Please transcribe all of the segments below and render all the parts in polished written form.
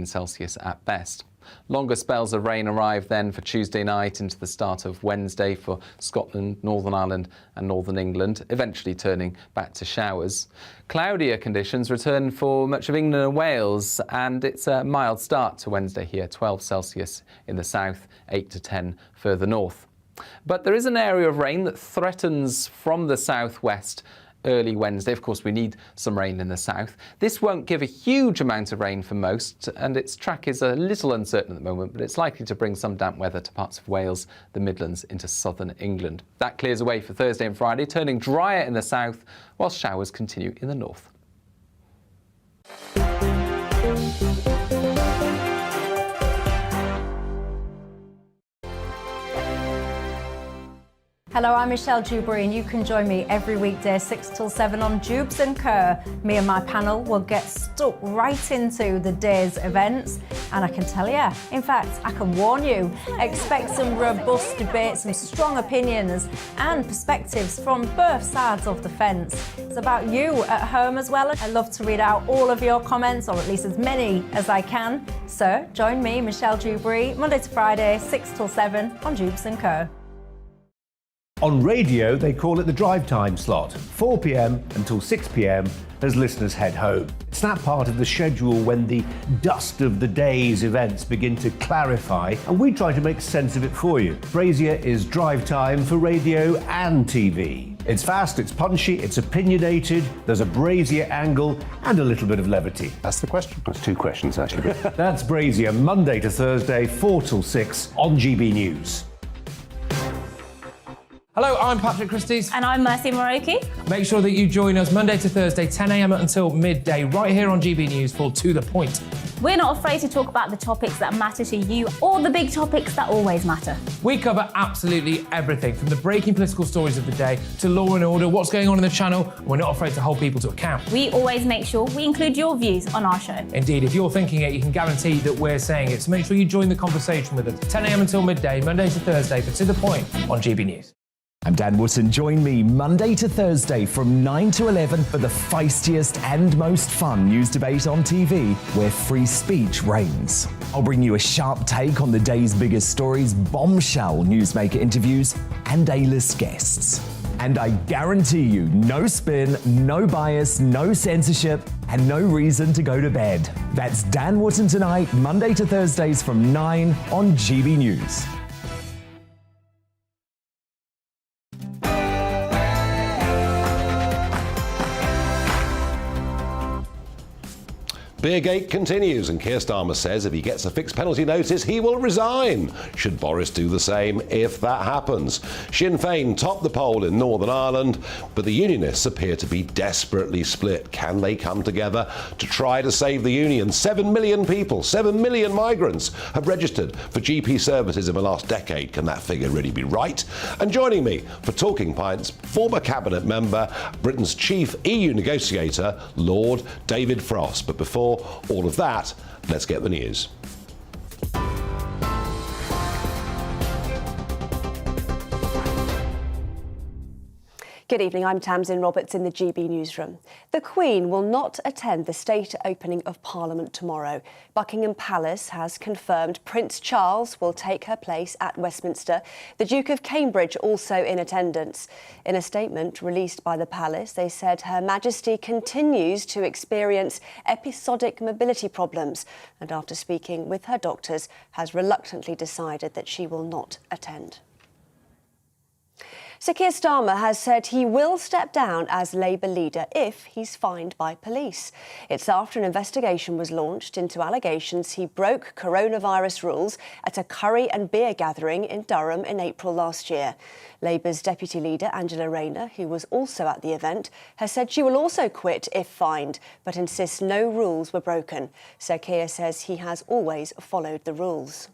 Celsius at best. Longer spells of rain arrive then for Tuesday night into the start of Wednesday for Scotland, Northern Ireland and Northern England, eventually turning back to showers. Cloudier conditions return for much of England and Wales, and it's a mild start to Wednesday here, 12 Celsius in the south, 8 to 10 further north. But there is an area of rain that threatens from the southwest early Wednesday. Of course, we need some rain in the south. This won't give a huge amount of rain for most, and its track is a little uncertain at the moment, but it's likely to bring some damp weather to parts of Wales, the Midlands into southern England. That clears away for Thursday and Friday, turning drier in the south, while showers continue in the north. Hello, I'm Michelle Dewberry, and you can join me every weekday 6 till 7 on Jubes and Kerr. Me and my panel will get stuck right into the day's events, and I can tell you, in fact, I can warn you, expect some robust debates, some strong opinions and perspectives from both sides of the fence. It's about you at home as well. I love to read out all of your comments, or at least as many as I can. So join me, Michelle Dewberry, Monday to Friday, 6 till 7 on Jubes and Kerr. On radio, they call it the drive time slot, 4 p.m. until 6 p.m. as listeners head home. It's that part of the schedule when the dust of the day's events begin to clarify, and we try to make sense of it for you. Brazier is drive time for radio and TV. It's fast, it's punchy, it's opinionated, there's a Brazier angle and a little bit of levity. That's the question. That's two questions, actually. That's Brazier, Monday to Thursday, 4 till 6 on GB News. Hello, I'm Patrick Christie's. And I'm Mercy Moroki. Make sure that you join us Monday to Thursday, 10 a.m. until midday, right here on GB News for To The Point. We're not afraid to talk about the topics that matter to you, or the big topics that always matter. We cover absolutely everything, from the breaking political stories of the day to law and order, what's going on in the channel. We're not afraid to hold people to account. We always make sure we include your views on our show. Indeed, if you're thinking it, you can guarantee that we're saying it. So make sure you join the conversation with us, 10 a.m. until midday, Monday to Thursday for To The Point on GB News. I'm Dan Wootton. Join me Monday to Thursday from 9 to 11 for the feistiest and most fun news debate on TV, where free speech reigns. I'll bring you a sharp take on the day's biggest stories, bombshell newsmaker interviews, and A-list guests. And I guarantee you, no spin, no bias, no censorship, and no reason to go to bed. That's Dan Wootton tonight, Monday to Thursdays from 9 on GB News. Beergate continues, and Keir Starmer says if he gets a fixed penalty notice, he will resign. Should Boris do the same if that happens? Sinn Féin topped the poll in Northern Ireland, but the Unionists appear to be desperately split. Can they come together to try to save the Union? 7 million people, 7 million migrants have registered for GP services in the last decade. Can that figure really be right? And joining me for Talking Pints, former Cabinet member, Britain's chief EU negotiator, Lord David Frost. But before all of that, let's get the news. Good evening, I'm Tamsin Roberts in the GB newsroom. The Queen will not attend the state opening of Parliament tomorrow. Buckingham Palace has confirmed Prince Charles will take her place at Westminster, the Duke of Cambridge also in attendance. In a statement released by the Palace, they said Her Majesty continues to experience episodic mobility problems, and after speaking with her doctors, has reluctantly decided that she will not attend. Sir Keir Starmer has said he will step down as Labour leader if he's fined by police. It's after an investigation was launched into allegations he broke coronavirus rules at a curry and beer gathering in Durham in April last year. Labour's deputy leader, Angela Rayner, who was also at the event, has said she will also quit if fined, but insists no rules were broken. Sir Keir says he has always followed the rules.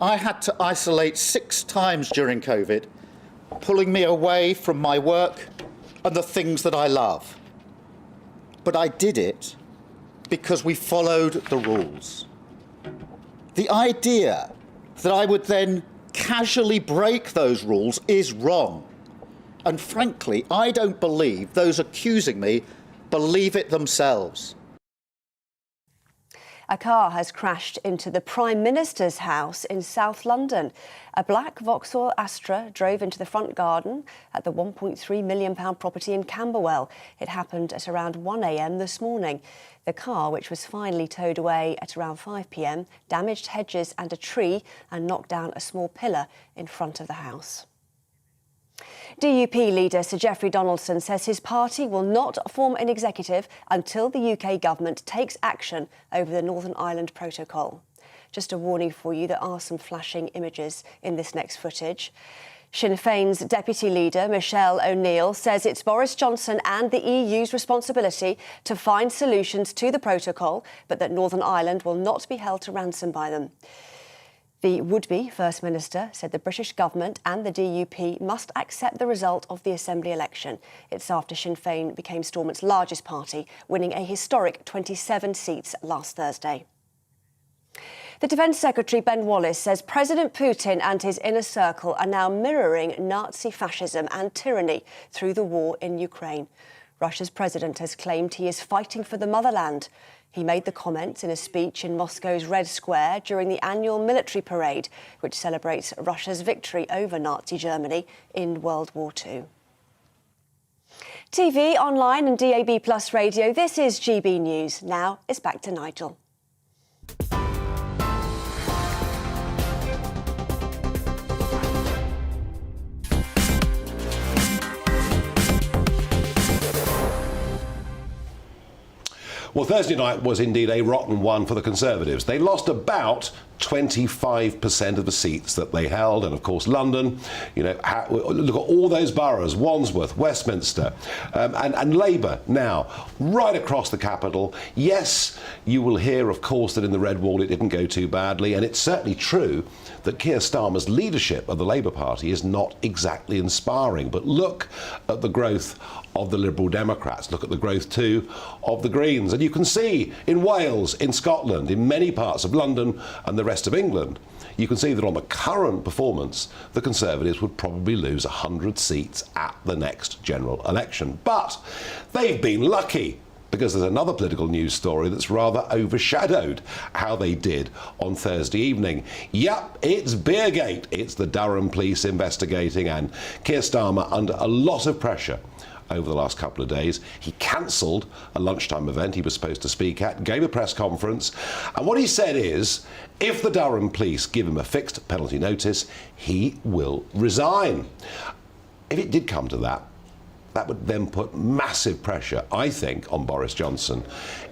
I had to isolate 6 times during COVID, pulling me away from my work and the things that I love. But I did it because we followed the rules. The idea that I would then casually break those rules is wrong. And frankly, I don't believe those accusing me believe it themselves. A car has crashed into the Prime Minister's house in South London. A black Vauxhall Astra drove into the front garden at the £1.3 million property in Camberwell. It happened at around 1 a.m. this morning. The car, which was finally towed away at around 5 p.m, damaged hedges and a tree and knocked down a small pillar in front of the house. DUP leader Sir Geoffrey Donaldson says his party will not form an executive until the UK government takes action over the Northern Ireland Protocol. Just a warning for you, there are some flashing images in this next footage. Sinn Féin's deputy leader, Michelle O'Neill, says it's Boris Johnson and the EU's responsibility to find solutions to the protocol, but that Northern Ireland will not be held to ransom by them. The would-be First Minister said the British government and the DUP must accept the result of the Assembly election. It's after Sinn Féin became Stormont's largest party, winning a historic 27 seats last Thursday. The Defence Secretary Ben Wallace says President Putin and his inner circle are now mirroring Nazi fascism and tyranny through the war in Ukraine. Russia's president has claimed he is fighting for the motherland. He made the comments in a speech in Moscow's Red Square during the annual military parade, which celebrates Russia's victory over Nazi Germany in World War II. TV, online and DAB+ radio, this is GB News. Now it's back to Nigel. Well, Thursday night was indeed a rotten one for the Conservatives. They lost about 25% of the seats that they held, and of course London, look at all those boroughs, Wandsworth, Westminster, and Labour now right across the capital. Yes, you will hear of course that in the Red Wall it didn't go too badly, and it's certainly true that Keir Starmer's leadership of the Labour Party is not exactly inspiring, but look at the growth of the Liberal Democrats, look at the growth too of the Greens, and you can see in Wales, in Scotland, in many parts of London and the rest of England, you can see that on the current performance, the Conservatives would probably lose 100 seats at the next general election. But they've been lucky, because there's another political news story that's rather overshadowed how they did on Thursday evening. Yep, it's Beergate. It's the Durham police investigating, and Keir Starmer under a lot of pressure over the last couple of days. He cancelled a lunchtime event he was supposed to speak at, gave a press conference, and what he said is, if the Durham police give him a fixed penalty notice, he will resign. If it did come to that, that would then put massive pressure, I think, on Boris Johnson,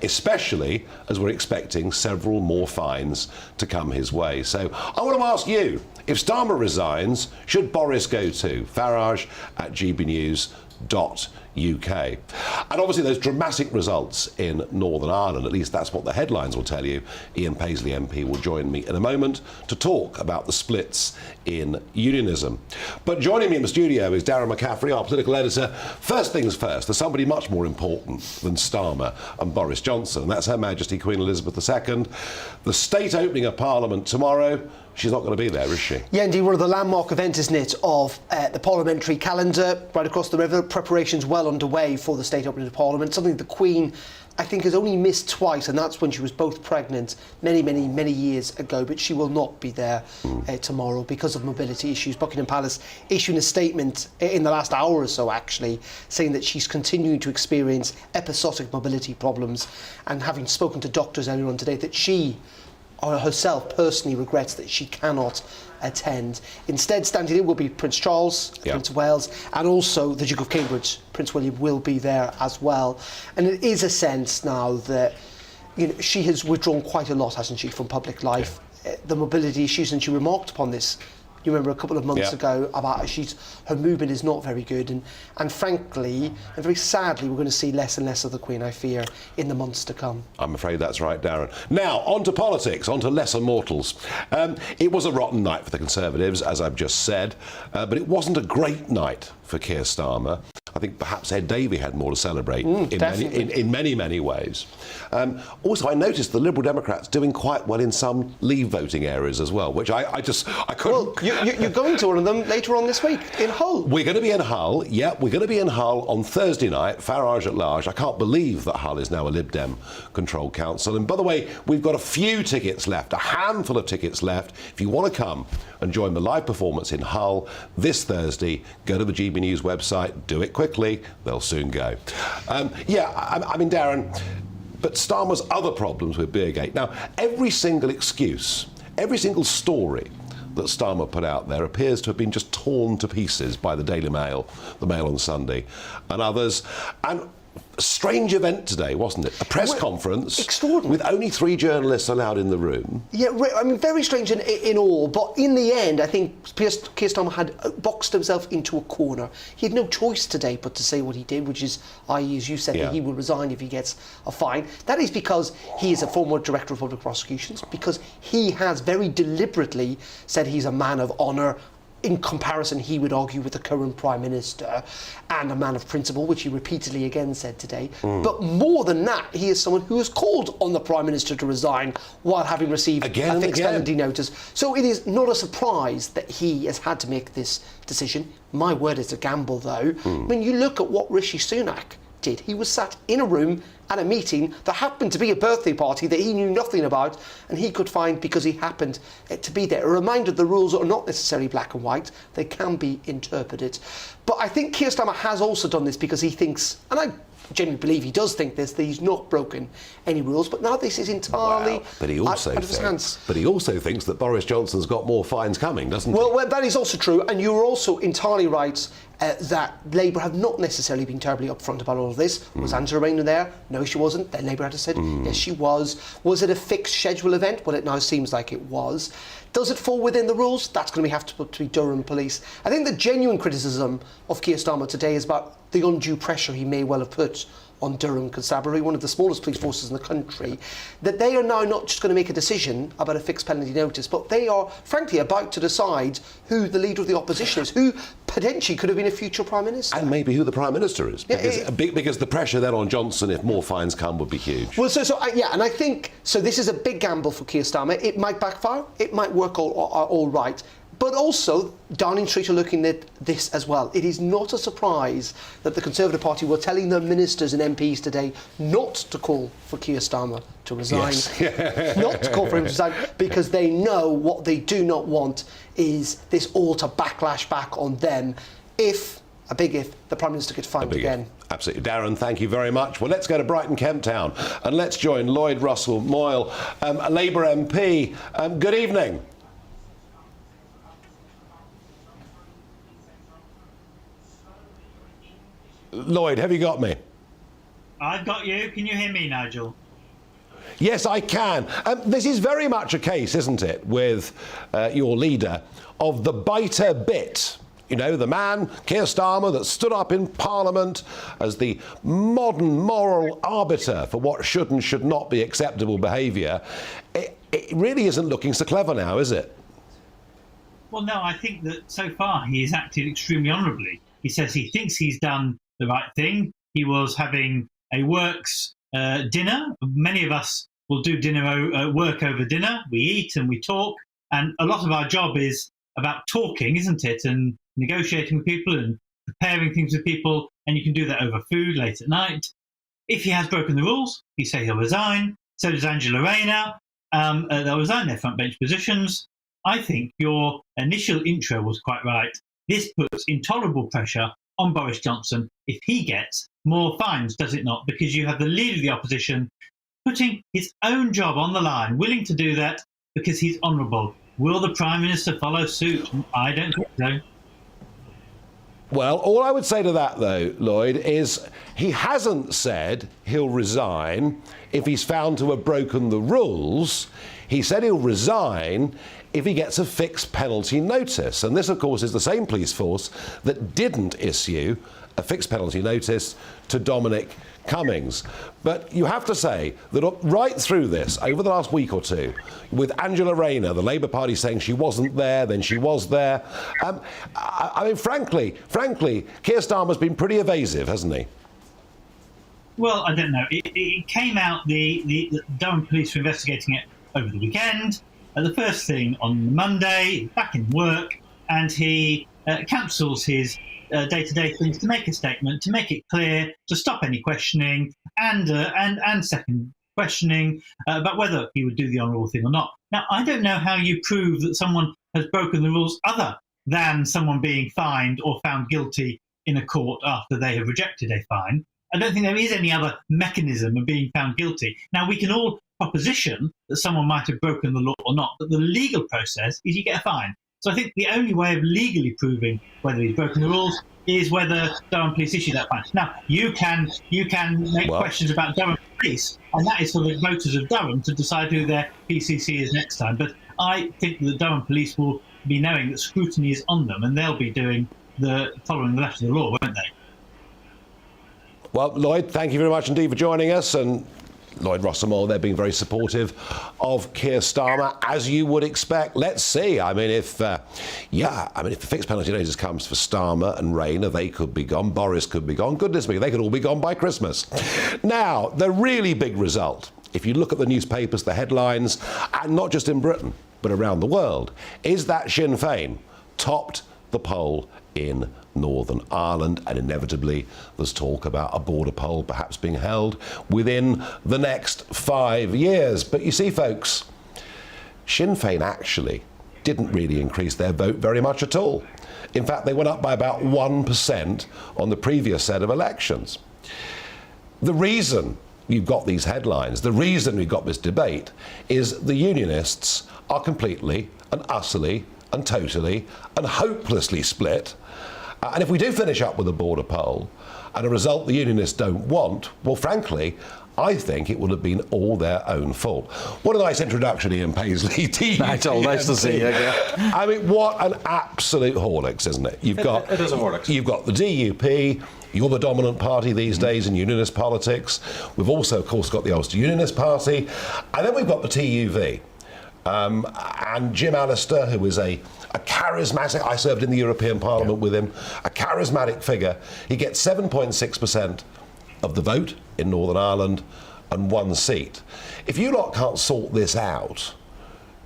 especially as we're expecting several more fines to come his way. So I want to ask you, if Starmer resigns, should Boris go too? Farage at GBNews.uk. And obviously those dramatic results in Northern Ireland, at least that's what the headlines will tell you. Ian Paisley MP will join me in a moment to talk about the splits in unionism. But joining me in the studio is Darren McCaffrey, our political editor. First things first, there's somebody much more important than Starmer and Boris Johnson, and that's Her Majesty Queen Elizabeth II. The state opening of Parliament tomorrow. She's not going to be there, is she? Yeah, indeed, one of the landmark events, isn't it, of the parliamentary calendar right across the river. Preparations well underway for the state opening of Parliament, something the Queen, I think, has only missed twice, and that's when she was both pregnant many years ago. But she will not be there tomorrow because of mobility issues. Buckingham Palace issuing a statement in the last hour or so, actually, saying that she's continuing to experience episodic mobility problems, and having spoken to doctors earlier on today, that she herself personally regrets that she cannot attend. Instead, standing in will be Prince Charles, Prince of Wales, and also the Duke of Cambridge. Prince William will be there as well. And it is a sense now that she has withdrawn quite a lot, hasn't she, from public life. The mobility issues, and she remarked upon this. You remember a couple of months ago about her movement is not very good, and frankly, and very sadly, we're going to see less and less of the Queen, I fear, in the months to come. I'm afraid that's right, Darren. Now, on to politics, on to lesser mortals. It was a rotten night for the Conservatives, as I've just said, but it wasn't a great night for Keir Starmer. I think perhaps Ed Davey had more to celebrate in many ways. Also, I noticed the Liberal Democrats doing quite well in some Leave voting areas as well, which I couldn't... Well, you're going to one of them later on this week, in Hull. We're going to be in Hull, yeah, we're going to be in Hull on Thursday night, Farage at large. I can't believe that Hull is now a Lib Dem controlled council. And by the way, we've got a few tickets left, a handful of tickets left. If you want to come and join the live performance in Hull this Thursday, go to the GB News website, do it quickly, they'll soon go. I mean, Darren, but Starmer's other problems with Beergate. Now, every single excuse, every single story that Starmer put out there appears to have been just torn to pieces by the Daily Mail, the Mail on Sunday, and others. And a strange event today, wasn't it? A press conference. Extraordinary. With only 3 journalists allowed in the room. Yeah, I mean, very strange in all, but in the end, I think Keir Starmer had boxed himself into a corner. He had no choice today but to say what he did, which is, i.e., as you said, that he will resign if he gets a fine. That is because he is a former Director of Public Prosecutions, because he has very deliberately said he's a man of honour. In comparison, he would argue, with the current Prime Minister, and a man of principle, which he repeatedly again said today. But more than that, he is someone who has called on the Prime Minister to resign while having received a fixed penalty notice. So it is not a surprise that he has had to make this decision. My word, it's a gamble, though. I mean, you look at what Rishi Sunak did. He was sat in a room at a meeting that happened to be a birthday party that he knew nothing about, and he could find because he happened to be there. A reminder, the rules are not necessarily black and white. They can be interpreted. But I think Keir Starmer has also done this because he thinks, and I genuinely believe he does think this, that he's not broken any rules, but now this is entirely but he also out of his hands. But he also thinks that Boris Johnson's got more fines coming, doesn't he? Well, that is also true, and you're also entirely right that Labour have not necessarily been terribly upfront about all of this. Was Angela Rayner there? No, she wasn't. Then Labour had to say, yes, she was. Was it a fixed schedule event? Well, it now seems like it was. Does it fall within the rules? That's going to be Durham Police. I think the genuine criticism of Keir Starmer today is about the undue pressure he may well have put on Durham Constabulary, one of the smallest police forces in the country, that they are now not just going to make a decision about a fixed penalty notice, but they are, frankly, about to decide who the leader of the opposition is, who potentially could have been a future Prime Minister. And maybe who the Prime Minister is. Because the pressure then on Johnson, if more fines come, would be huge. Well, and I think, so this is a big gamble for Keir Starmer. It might backfire, it might work all right. But also, Downing Street are looking at this as well. It is not a surprise that the Conservative Party were telling their ministers and MPs today not to call for Keir Starmer to resign. Yes. Not to call for him to resign, because they know what they do not want is this all to backlash back on them if the Prime Minister gets fined again. Absolutely. Darren, thank you very much. Well, let's go to Brighton Kemp Town and let's join Lloyd Russell Moyle, a Labour MP. Good evening. Lloyd, have you got me? I've got you. Can you hear me, Nigel? Yes, I can. This is very much a case, isn't it, with your leader, of the biter bit. You know, the man, Keir Starmer, that stood up in Parliament as the modern moral arbiter for what should and should not be acceptable behaviour. It really isn't looking so clever now, is it? Well, no, I think that so far he has acted extremely honourably. He says he thinks he's done the right thing. He was having a works dinner. Many of us will do work over dinner. We eat and we talk. And a lot of our job is about talking, isn't it? And negotiating with people and preparing things with people. And you can do that over food late at night. If he has broken the rules, he says he'll resign. So does Angela Rayner. They'll resign their front bench positions. I think your initial intro was quite right. This puts intolerable pressure on Boris Johnson if he gets more fines, does it not? Because you have the leader of the opposition putting his own job on the line, willing to do that because he's honourable. Will the Prime Minister follow suit? I don't think so. Well, all I would say to that, though, Lloyd, is he hasn't said he'll resign if he's found to have broken the rules. He said he'll resign if he gets a fixed penalty notice. And this, of course, is the same police force that didn't issue a fixed penalty notice to Dominic Cummings. But you have to say that right through this, over the last week or two, with Angela Rayner, the Labour Party saying she wasn't there, then she was there. I mean, frankly, Keir Starmer's been pretty evasive, hasn't he? Well, I don't know. It came out, the Durham police were investigating it over the weekend. The first thing on Monday, back in work, and he cancels his day-to-day things to make a statement, to make it clear, to stop any questioning and second questioning about whether he would do the honourable thing or not. Now, I don't know how you prove that someone has broken the rules other than someone being fined or found guilty in a court after they have rejected a fine. I don't think there is any other mechanism of being found guilty. Now, we can all proposition that someone might have broken the law or not, but the legal process is you get a fine. So I think the only way of legally proving whether he's broken the rules is whether Durham Police issue that fine. Now, you can make questions about Durham Police, and that is for the voters of Durham to decide who their PCC is next time. But I think the Durham Police will be knowing that scrutiny is on them, and they'll be following the letter of the law, won't they? Well, Lloyd, thank you very much indeed for joining us. And Lloyd Rossomore, they're being very supportive of Keir Starmer, as you would expect. Let's see. I mean, if the fixed penalty notice comes for Starmer and Rayner, they could be gone. Boris could be gone. Goodness me, they could all be gone by Christmas. Now, the really big result, if you look at the newspapers, the headlines, and not just in Britain, but around the world, is that Sinn Féin topped the poll in Northern Ireland, and inevitably there's talk about a border poll perhaps being held within the next 5 years. But you see, folks, Sinn Féin actually didn't really increase their vote very much at all. In fact, they went up by about 1% on the previous set of elections. The reason you've got these headlines, the reason we've got this debate, is the Unionists are completely and utterly and totally and hopelessly split. And if we do finish up with a border poll and a result the Unionists don't want, well, frankly, I think it would have been all their own fault. What a nice introduction, Ian Paisley. Nigel, nice to see you again. I mean, what an absolute Horlicks, isn't it? It is a Horlicks. You've got the DUP. You're the dominant party these days in unionist politics. We've also, of course, got the Ulster Unionist Party. And then we've got the TUV. And Jim Allister, who is a charismatic, I served in the European Parliament with him, a charismatic figure. He gets 7.6% of the vote in Northern Ireland and 1 seat. If you lot can't sort this out,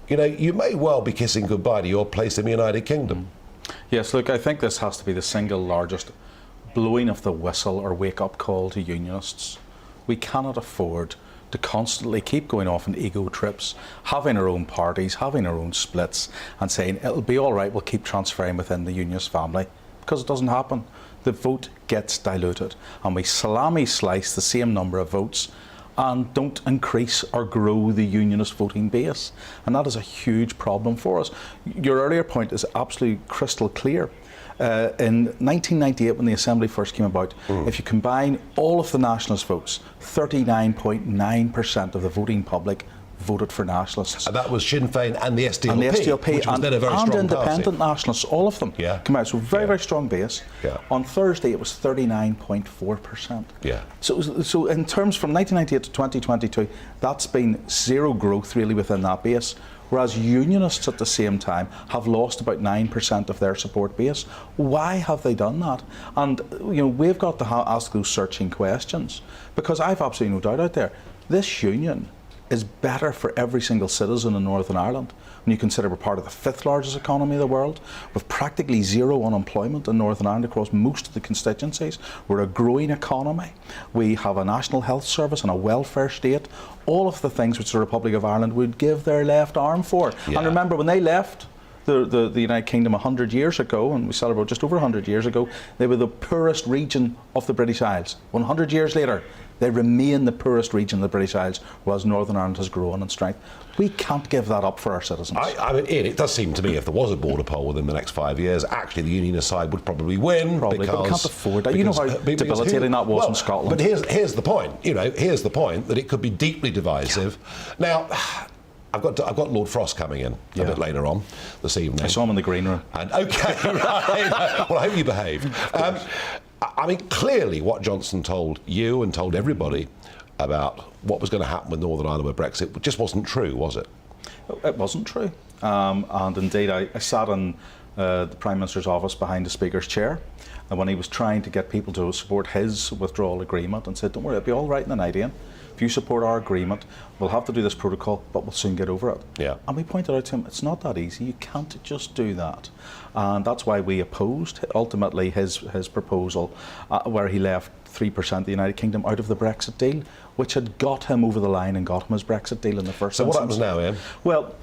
you know, you may well be kissing goodbye to your place in the United Kingdom. Yes, look, I think this has to be the single largest blowing of the whistle or wake-up call to unionists. We cannot afford to constantly keep going off on ego trips, having our own parties, having our own splits, and saying it'll be all right, we'll keep transferring within the unionist family, because it doesn't happen. The vote gets diluted, and we salami slice the same number of votes and don't increase or grow the unionist voting base. And that is a huge problem for us. Your earlier point is absolutely crystal clear. In 1998, when the Assembly first came about, if you combine all of the nationalist votes, 39.9% of the voting public voted for nationalists. And that was Sinn Féin and the SDLP, and the SDLP which was then a very strong independent party. nationalists, all of them come out. So very strong base. Yeah. On Thursday, it was 39.4%. Yeah. So in terms from 1998 to 2022, that's been zero growth really within that base. Whereas unionists at the same time have lost about 9% of their support base. Why have they done that? And you know, we've got to ask those searching questions, because I've absolutely no doubt out there, this union is better for every single citizen in Northern Ireland. When you consider we're part of the 5th largest economy in the world, with practically zero unemployment in Northern Ireland across most of the constituencies. We're a growing economy. We have a national health service and a welfare state. All of the things which the Republic of Ireland would give their left arm for. Yeah. And remember, when they left the United Kingdom 100 years ago, and we celebrate just over 100 years ago, they were the poorest region of the British Isles. 100 years later, they remain the poorest region of the British Isles, whereas Northern Ireland has grown in strength. We can't give that up for our citizens. I mean, Ian, it does seem to me if there was a border poll within the next 5 years, actually the unionist side would probably win. But we can't afford that. You know how debilitating that was in Scotland. But here's the point. You know, here's the point that it could be deeply divisive. Now, I've got Lord Frost coming in a bit later on this evening. I saw him in the green room. And okay, right. Well, I hope you behave. I mean, clearly what Johnson told you and told everybody about what was going to happen with Northern Ireland with Brexit just wasn't true, was it? It wasn't true. And indeed, I sat in the Prime Minister's office behind the Speaker's chair, and when he was trying to get people to support his withdrawal agreement, and said, don't worry, it'll be all right in the night, Ian. If you support our agreement, we'll have to do this protocol, but we'll soon get over it. Yeah. And we pointed out to him, it's not that easy. You can't just do that. And that's why we opposed, ultimately, his proposal, where he left 3% of the United Kingdom out of the Brexit deal, which had got him over the line and got him his Brexit deal in the first instance. So what happens now, Ian? Well,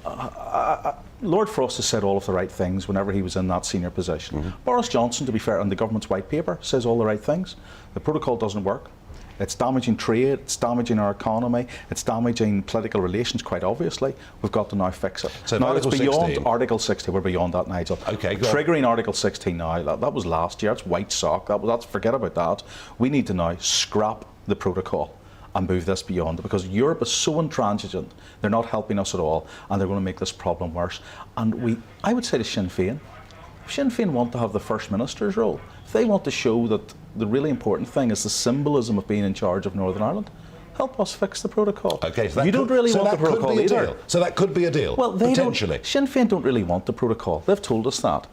Lord Frost has said all of the right things whenever he was in that senior position. Mm-hmm. Boris Johnson, to be fair, on the government's white paper, says all the right things. The protocol doesn't work. It's damaging trade, it's damaging our economy, it's damaging political relations, quite obviously. We've got to now fix it. So now Article it's beyond 16. Article 60, we're beyond that, Nigel. Okay, go on. Triggering Article 16 now, that was last year, that's white sock, that's forget about that. We need to now scrap the protocol and move this beyond it, because Europe is so intransigent, they're not helping us at all, and they're going to make this problem worse. And I would say to Sinn Féin, if Sinn Féin want to have the First Minister's role, if they want to show that the really important thing is the symbolism of being in charge of Northern Ireland, help us fix the protocol. Okay, so that you don't really want the protocol either. Deal. So that could be a deal, well, they potentially. Sinn Féin don't really want the protocol. They've told us that.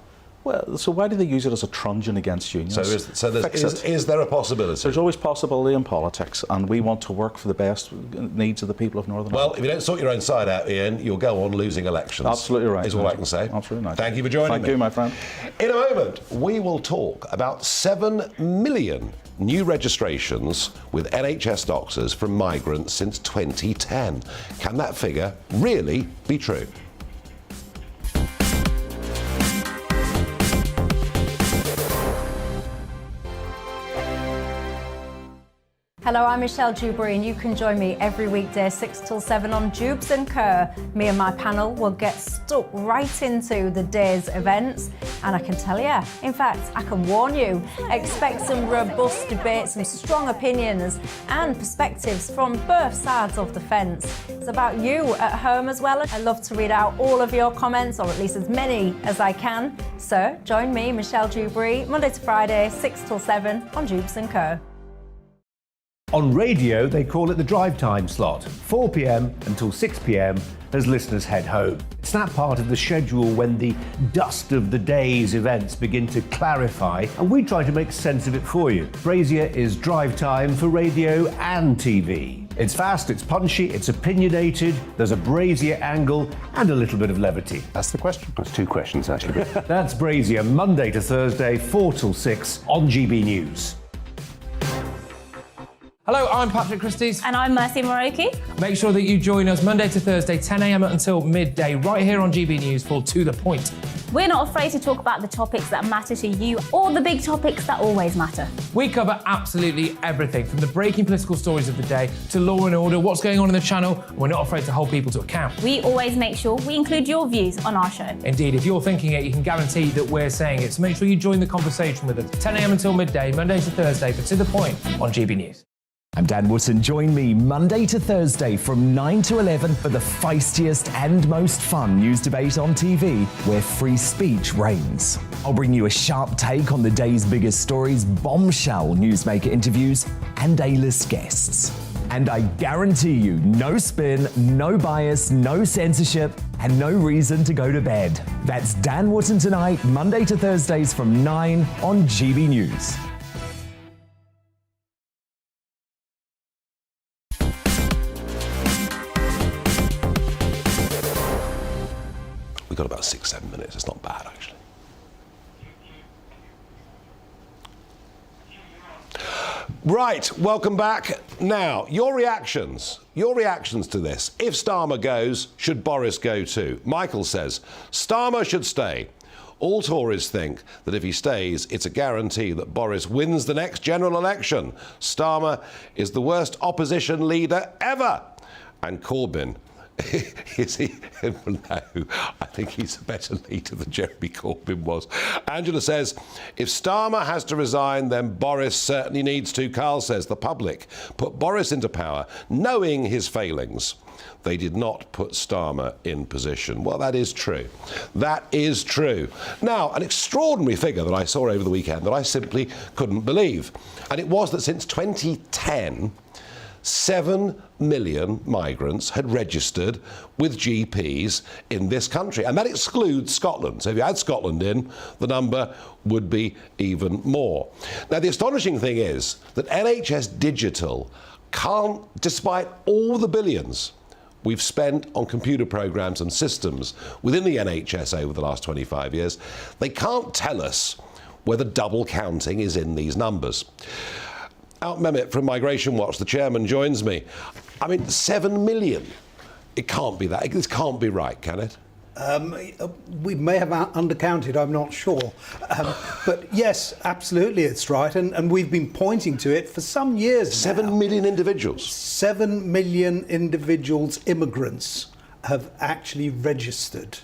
Well, so why do they use it as a truncheon against unions? Is there a possibility? There's always possibility in politics, and we want to work for the best needs of the people of Northern Ireland. Well, if you don't sort your own side out, Ian, you'll go on losing elections. Absolutely right. Is all I can say. Absolutely right. Thank you for joining me. Thank you, my friend. In a moment, we will talk about 7 million new registrations with NHS doctors from migrants since 2010. Can that figure really be true? Hello, I'm Michelle Dewberry, and you can join me every weekday 6 till 7 on Jubes and Kerr. Me and my panel will get stuck right into the day's events, and I can tell you, in fact, I can warn you, expect some robust debates, some strong opinions and perspectives from both sides of the fence. It's about you at home as well. I love to read out all of your comments, or at least as many as I can. So join me, Michelle Dewberry, Monday to Friday, 6 till 7 on Jubes and Kerr. On radio, they call it the drive time slot, 4 p.m. until 6 p.m. as listeners head home. It's that part of the schedule when the dust of the day's events begin to clarify, and we try to make sense of it for you. Brazier is drive time for radio and TV. It's fast, it's punchy, it's opinionated, there's a Brazier angle and a little bit of levity. That's the question. That's 2 questions, actually. That's Brazier, Monday to Thursday, 4 till 6 on GB News. Hello, I'm Patrick Christie's. And I'm Mercy Moroki. Make sure that you join us Monday to Thursday, 10 a.m. until midday, right here on GB News for To The Point. We're not afraid to talk about the topics that matter to you, or the big topics that always matter. We cover absolutely everything, from the breaking political stories of the day to law and order, what's going on in the channel. We're not afraid to hold people to account. We always make sure we include your views on our show. Indeed, if you're thinking it, you can guarantee that we're saying it. So make sure you join the conversation with us, 10 a.m. until midday, Monday to Thursday, for To The Point on GB News. I'm Dan Wootton. Join me Monday to Thursday from 9 to 11 for the feistiest and most fun news debate on TV, where free speech reigns. I'll bring you a sharp take on the day's biggest stories, bombshell newsmaker interviews, and A-list guests. And I guarantee you, no spin, no bias, no censorship, and no reason to go to bed. That's Dan Wootton tonight, Monday to Thursdays from 9 on GB News. We've got about 6-7 minutes. It's not bad, actually. Right, welcome back. Now, your reactions to this. If Starmer goes, should Boris go too? Michael says, Starmer should stay. All Tories think that if he stays, it's a guarantee that Boris wins the next general election. Starmer is the worst opposition leader ever. And Corbyn, is he? No, I think he's a better leader than Jeremy Corbyn was. Angela says, if Starmer has to resign, then Boris certainly needs to. Carl says, the public put Boris into power knowing his failings. they did not put Starmer in position. Well, that is true. That is true. Now, an extraordinary figure that I saw over the weekend that I simply couldn't believe, and it was that since 2010, 7 million migrants had registered with GPs in this country, and that excludes Scotland. So if you add Scotland in, the number would be even more. Now, the astonishing thing is that NHS Digital can't, despite all the billions we've spent on computer programmes and systems within the NHS over the last 25 years, they can't tell us whether double counting is in these numbers. Out Mehmet from Migration Watch, the chairman, joins me. I mean, 7 million. It can't be that. This can't be right, can it? We may have undercounted, I'm not sure. But yes, absolutely it's right. And we've been pointing to it for some years 7 million individuals? 7 million individuals, immigrants, have actually registered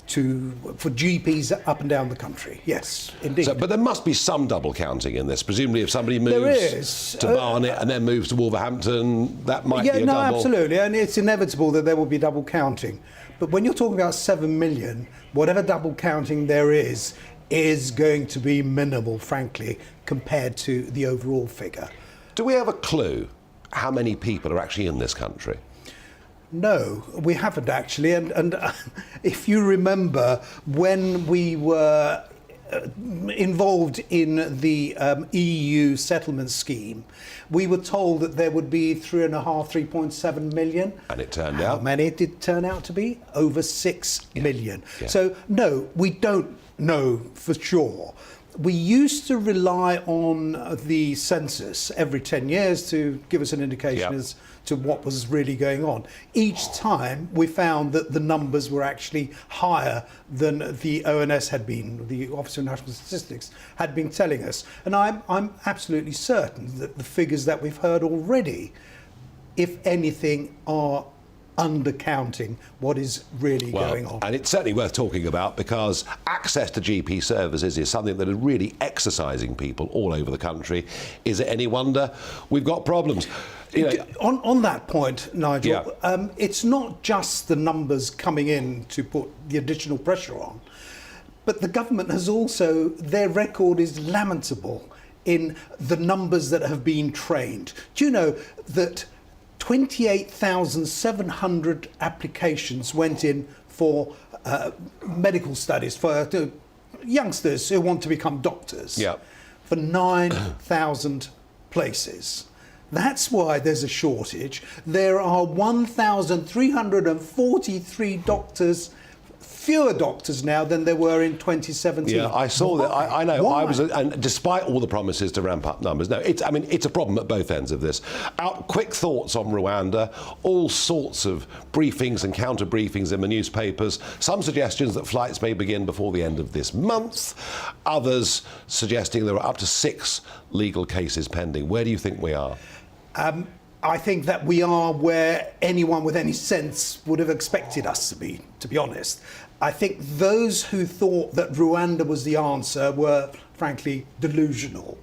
for GPs up and down the country. Yes, indeed. But there must be some double counting in this. Presumably if somebody moves to Barnier and then moves to Wolverhampton, that might be a double. Yeah, no, absolutely. And it's inevitable that there will be double counting. But when you're talking about 7 million, whatever double counting there is going to be minimal, frankly, compared to the overall figure. Do we have a clue how many people are actually in this country? No, we haven't actually. And if you remember, when we were involved in the EU settlement scheme, we were told that there would be 3.7 million. And it turned out? How many did it turn out to be? Over 6 million. Yeah. So, no, we don't know for sure. We used to rely on the census every 10 years to give us an indication as to what was really going on. Each time we found that the numbers were actually higher than the ONS had been, the Office of National Statistics had been telling us. And I'm absolutely certain that the figures that we've heard already, if anything, are undercounting what is really going on. And it's certainly worth talking about because access to GP services is something that is really exercising people all over the country. Is it any wonder we've got problems? You know, on that point, Nigel, it's not just the numbers coming in to put the additional pressure on, but the government has also, their record is lamentable in the numbers that have been trained. Do you know that 28,700 applications went in for medical studies for youngsters who want to become doctors for 9,000 places. That's why there's a shortage. There are 1,343 doctors, fewer doctors now than there were in 2017. Yeah, I saw that. I know. Why? And despite all the promises to ramp up numbers, no, it's a problem at both ends of this. Quick thoughts on Rwanda. All sorts of briefings and counter briefings in the newspapers. Some suggestions that flights may begin before the end of this month. Others suggesting there are up to 6 legal cases pending. Where do you think we are? I think that we are where anyone with any sense would have expected us to be honest. I think those who thought that Rwanda was the answer were, frankly, delusional.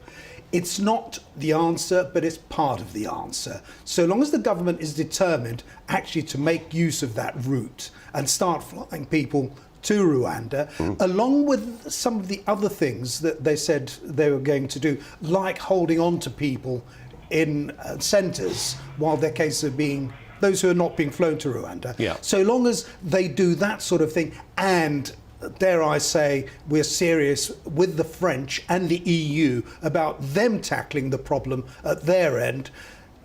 It's not the answer, but it's part of the answer. So long as the government is determined actually to make use of that route and start flying people to Rwanda, along with some of the other things that they said they were going to do, like holding on to people in centres while their cases are being, those who are not being flown to Rwanda. So long as they do that sort of thing, and dare I say, we're serious with the French and the EU about them tackling the problem at their end,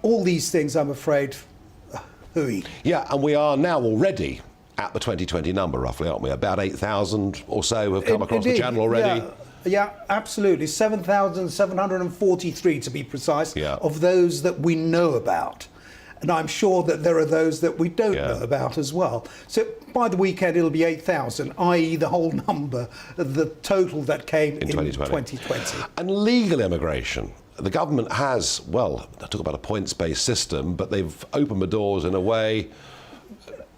all these things, I'm afraid, hooey. Yeah, and we are now already at the 2020 number, roughly, aren't we? About 8,000 or so have come across the channel already. Yeah, absolutely. 7,743 to be precise, of those that we know about. And I'm sure that there are those that we don't know about as well. So by the weekend, it'll be 8,000, i.e. the whole number, the total that came in 2020. And legal immigration. The government has, well, I talk about a points-based system, but they've opened the doors in a way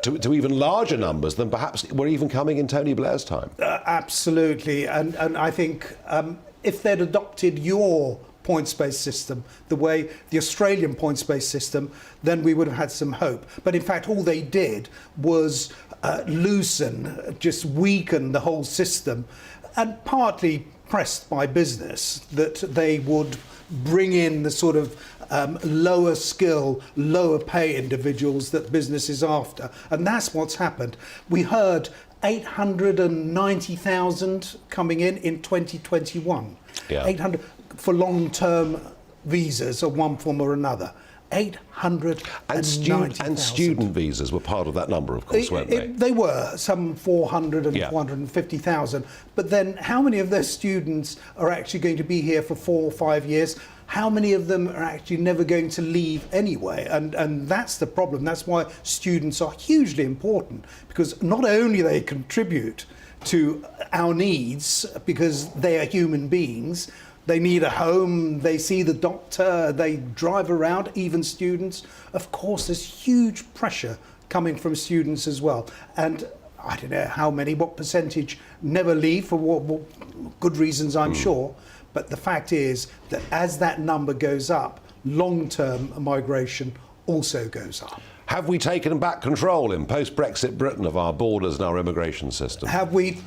to even larger numbers than perhaps were even coming in Tony Blair's time. Absolutely. And I think if they'd adopted your points-based system, the way the Australian points-based system, then we would have had some hope. But in fact, all they did was loosen, just weaken the whole system, and partly pressed by business that they would bring in the sort of lower skill, lower pay individuals that business is after. And that's what's happened. We heard 890,000 coming in 2021. Yeah. 800 for long-term visas of one form or another. 890,000. And student visas were part of that number, of course, weren't they? They were, some 400 and 450,000. But then how many of those students are actually going to be here for 4 or 5 years? How many of them are actually never going to leave anyway? And that's the problem. That's why students are hugely important, because not only they contribute to our needs because they are human beings, they need a home, they see the doctor, they drive around, even students. Of course, there's huge pressure coming from students as well. And I don't know how many, what percentage never leave for what good reasons, I'm sure. But the fact is that as that number goes up, long-term migration also goes up. Have we taken back control in post-Brexit Britain of our borders and our immigration system? Have we?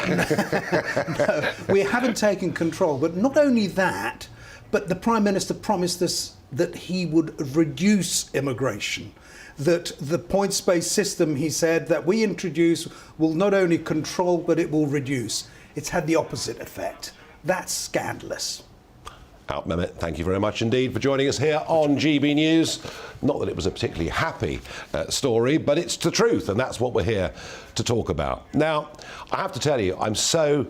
No, we haven't taken control. But not only that, but the Prime Minister promised us that he would reduce immigration, that the points-based system, he said, that we introduce will not only control, but it will reduce. It's had the opposite effect. That's scandalous. Out Mehmet, thank you very much indeed for joining us here on GB News. Not that it was a particularly happy story, but it's the truth, and that's what we're here to talk about. Now, I have to tell you, I'm so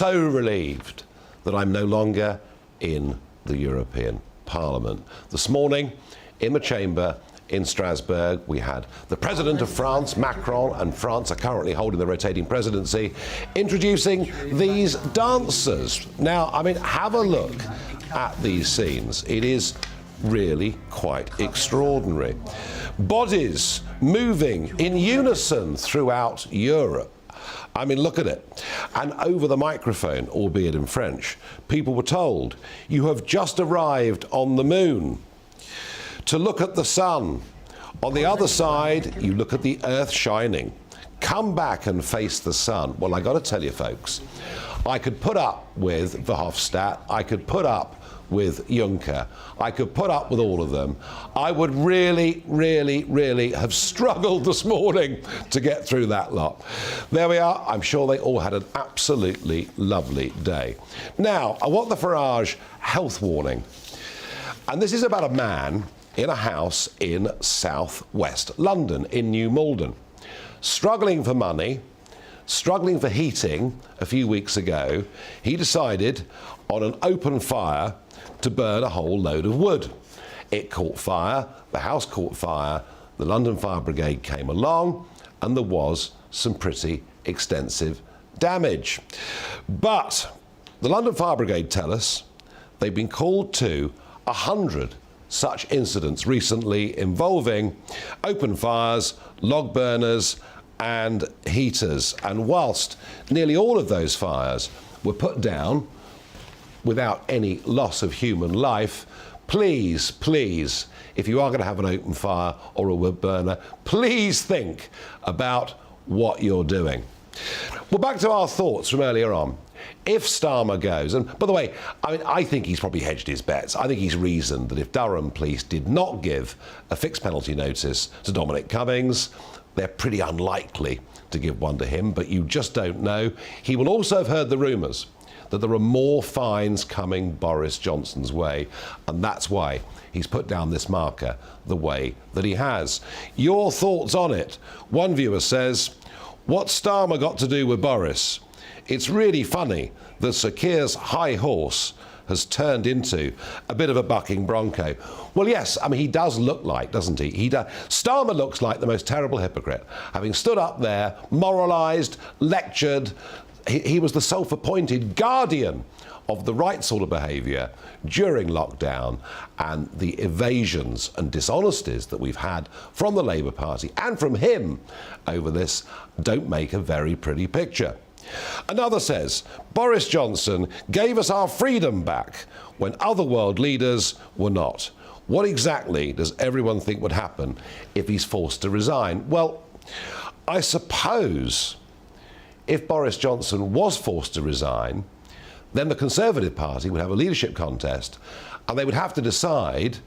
relieved that I'm no longer in the European Parliament. This morning, in the chamber in Strasbourg, we had the President of France, Macron, and France are currently holding the rotating presidency, introducing these dancers. Now, I mean, have a look at these scenes. It is really quite extraordinary. Bodies moving in unison throughout Europe. I mean, look at it. And over the microphone, albeit in French, people were told, you have just arrived on the moon. To look at the sun. On the other side, you look at the earth shining. Come back and face the sun. Well, I got to tell you, folks, I could put up with Verhofstadt, I could put up with Juncker, I could put up with all of them. I would really have struggled this morning to get through that lot. There we are. I'm sure they all had an absolutely lovely day. Now, I want the Farage health warning. And this is about a man in a house in southwest London, in New Malden, struggling for money, struggling for heating. A few weeks ago, he decided on an open fire to burn a whole load of wood. It caught fire, the house caught fire, the London Fire Brigade came along, and there was some pretty extensive damage. But the London Fire Brigade tell us they've been called to 100 such incidents recently involving open fires, log burners and heaters. And whilst nearly all of those fires were put down without any loss of human life, please, if you are going to have an open fire or a wood burner, please think about what you're doing. Well, back to our thoughts from earlier on. If Starmer goes, and by the way, I think he's probably hedged his bets. I think he's reasoned that if Durham Police did not give a fixed penalty notice to Dominic Cummings, they're pretty unlikely to give one to him, but you just don't know. He will also have heard the rumours that there are more fines coming Boris Johnson's way, and that's why he's put down this marker the way that he has. Your thoughts on it? One viewer says, what's Starmer got to do with Boris? It's really funny that Sir Keir's high horse has turned into a bit of a bucking bronco. Well, yes, I mean, he does look like, doesn't he? Starmer looks like the most terrible hypocrite, having stood up there, moralised, lectured. He was the self-appointed guardian of the right sort of behaviour during lockdown, and the evasions and dishonesties that we've had from the Labour Party and from him over this don't make a very pretty picture. Another says, Boris Johnson gave us our freedom back when other world leaders were not. What exactly does everyone think would happen if he's forced to resign? Well, I suppose if Boris Johnson was forced to resign, then the Conservative Party would have a leadership contest and they would have to decide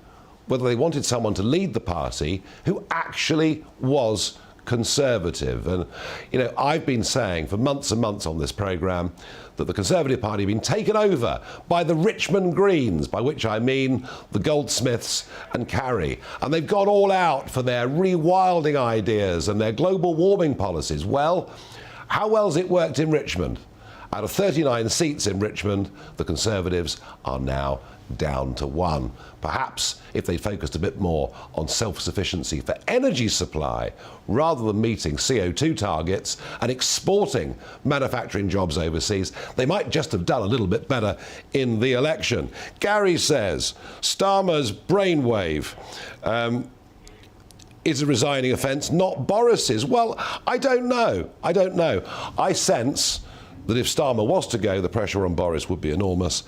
whether they wanted someone to lead the party who actually was Conservative. And, you know, I've been saying for months and months on this programme that the Conservative Party have been taken over by the Richmond Greens, by which I mean the Goldsmiths and Carey. And they've gone all out for their rewilding ideas and their global warming policies. Well, how well's it worked in Richmond? Out of 39 seats in Richmond, the Conservatives are now down to 1. Perhaps if they focused a bit more on self-sufficiency for energy supply rather than meeting CO2 targets and exporting manufacturing jobs overseas, they might just have done a little bit better in the election. Gary says Starmer's brainwave is a resigning offence, not Boris's. Well, I don't know. I sense that if Starmer was to go, the pressure on Boris would be enormous.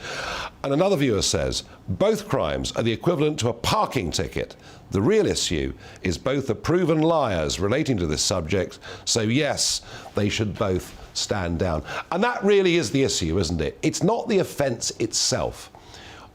And another viewer says, both crimes are the equivalent to a parking ticket. The real issue is both are proven liars relating to this subject, so yes, they should both stand down. And that really is the issue, isn't it? It's not the offence itself,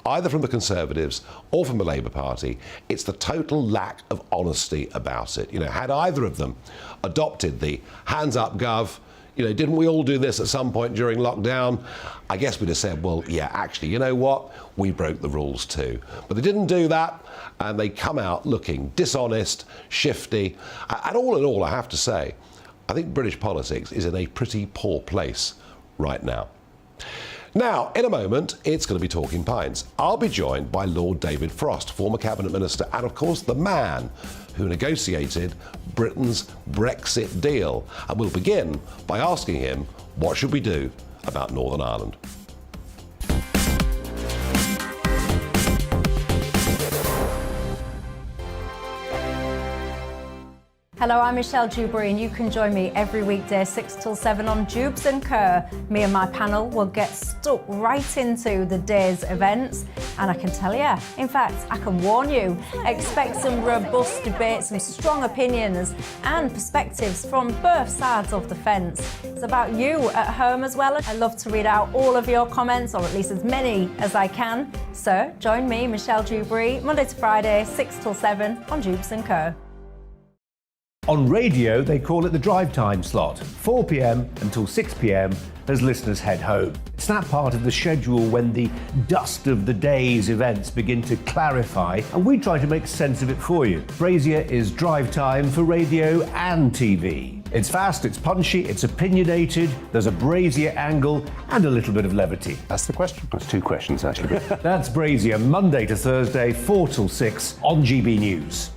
either from the Conservatives or from the Labour Party. It's the total lack of honesty about it. You know, had either of them adopted the hands up gov, you know, didn't we all do this at some point during lockdown? I guess we'd have said, well, yeah, actually, you know what? We broke the rules too. But they didn't do that, and they come out looking dishonest, shifty. And all in all, I have to say, I think British politics is in a pretty poor place right now. Now, in a moment, it's going to be Talking Pints. I'll be joined by Lord David Frost, former Cabinet Minister, and of course the man who negotiated Britain's Brexit deal. And we'll begin by asking him, what should we do about Northern Ireland? Hello, I'm Michelle Dewberry, and you can join me every weekday 6 till 7 on Jubes and Kerr. Me and my panel will get stuck right into the day's events, and I can tell you, in fact, I can warn you, expect some robust debate, some strong opinions and perspectives from both sides of the fence. It's about you at home as well. I love to read out all of your comments, or at least as many as I can. So join me, Michelle Dewberry, Monday to Friday, 6 till 7 on Jubes and Kerr. On radio, they call it the drive time slot, 4 p.m. until 6 p.m. as listeners head home. It's that part of the schedule when the dust of the day's events begin to clarify, and we try to make sense of it for you. Brazier is drive time for radio and TV. It's fast, it's punchy, it's opinionated, there's a Brazier angle and a little bit of levity. That's the question. That's 2 questions, actually. That's Brazier, Monday to Thursday, 4 till 6 on GB News.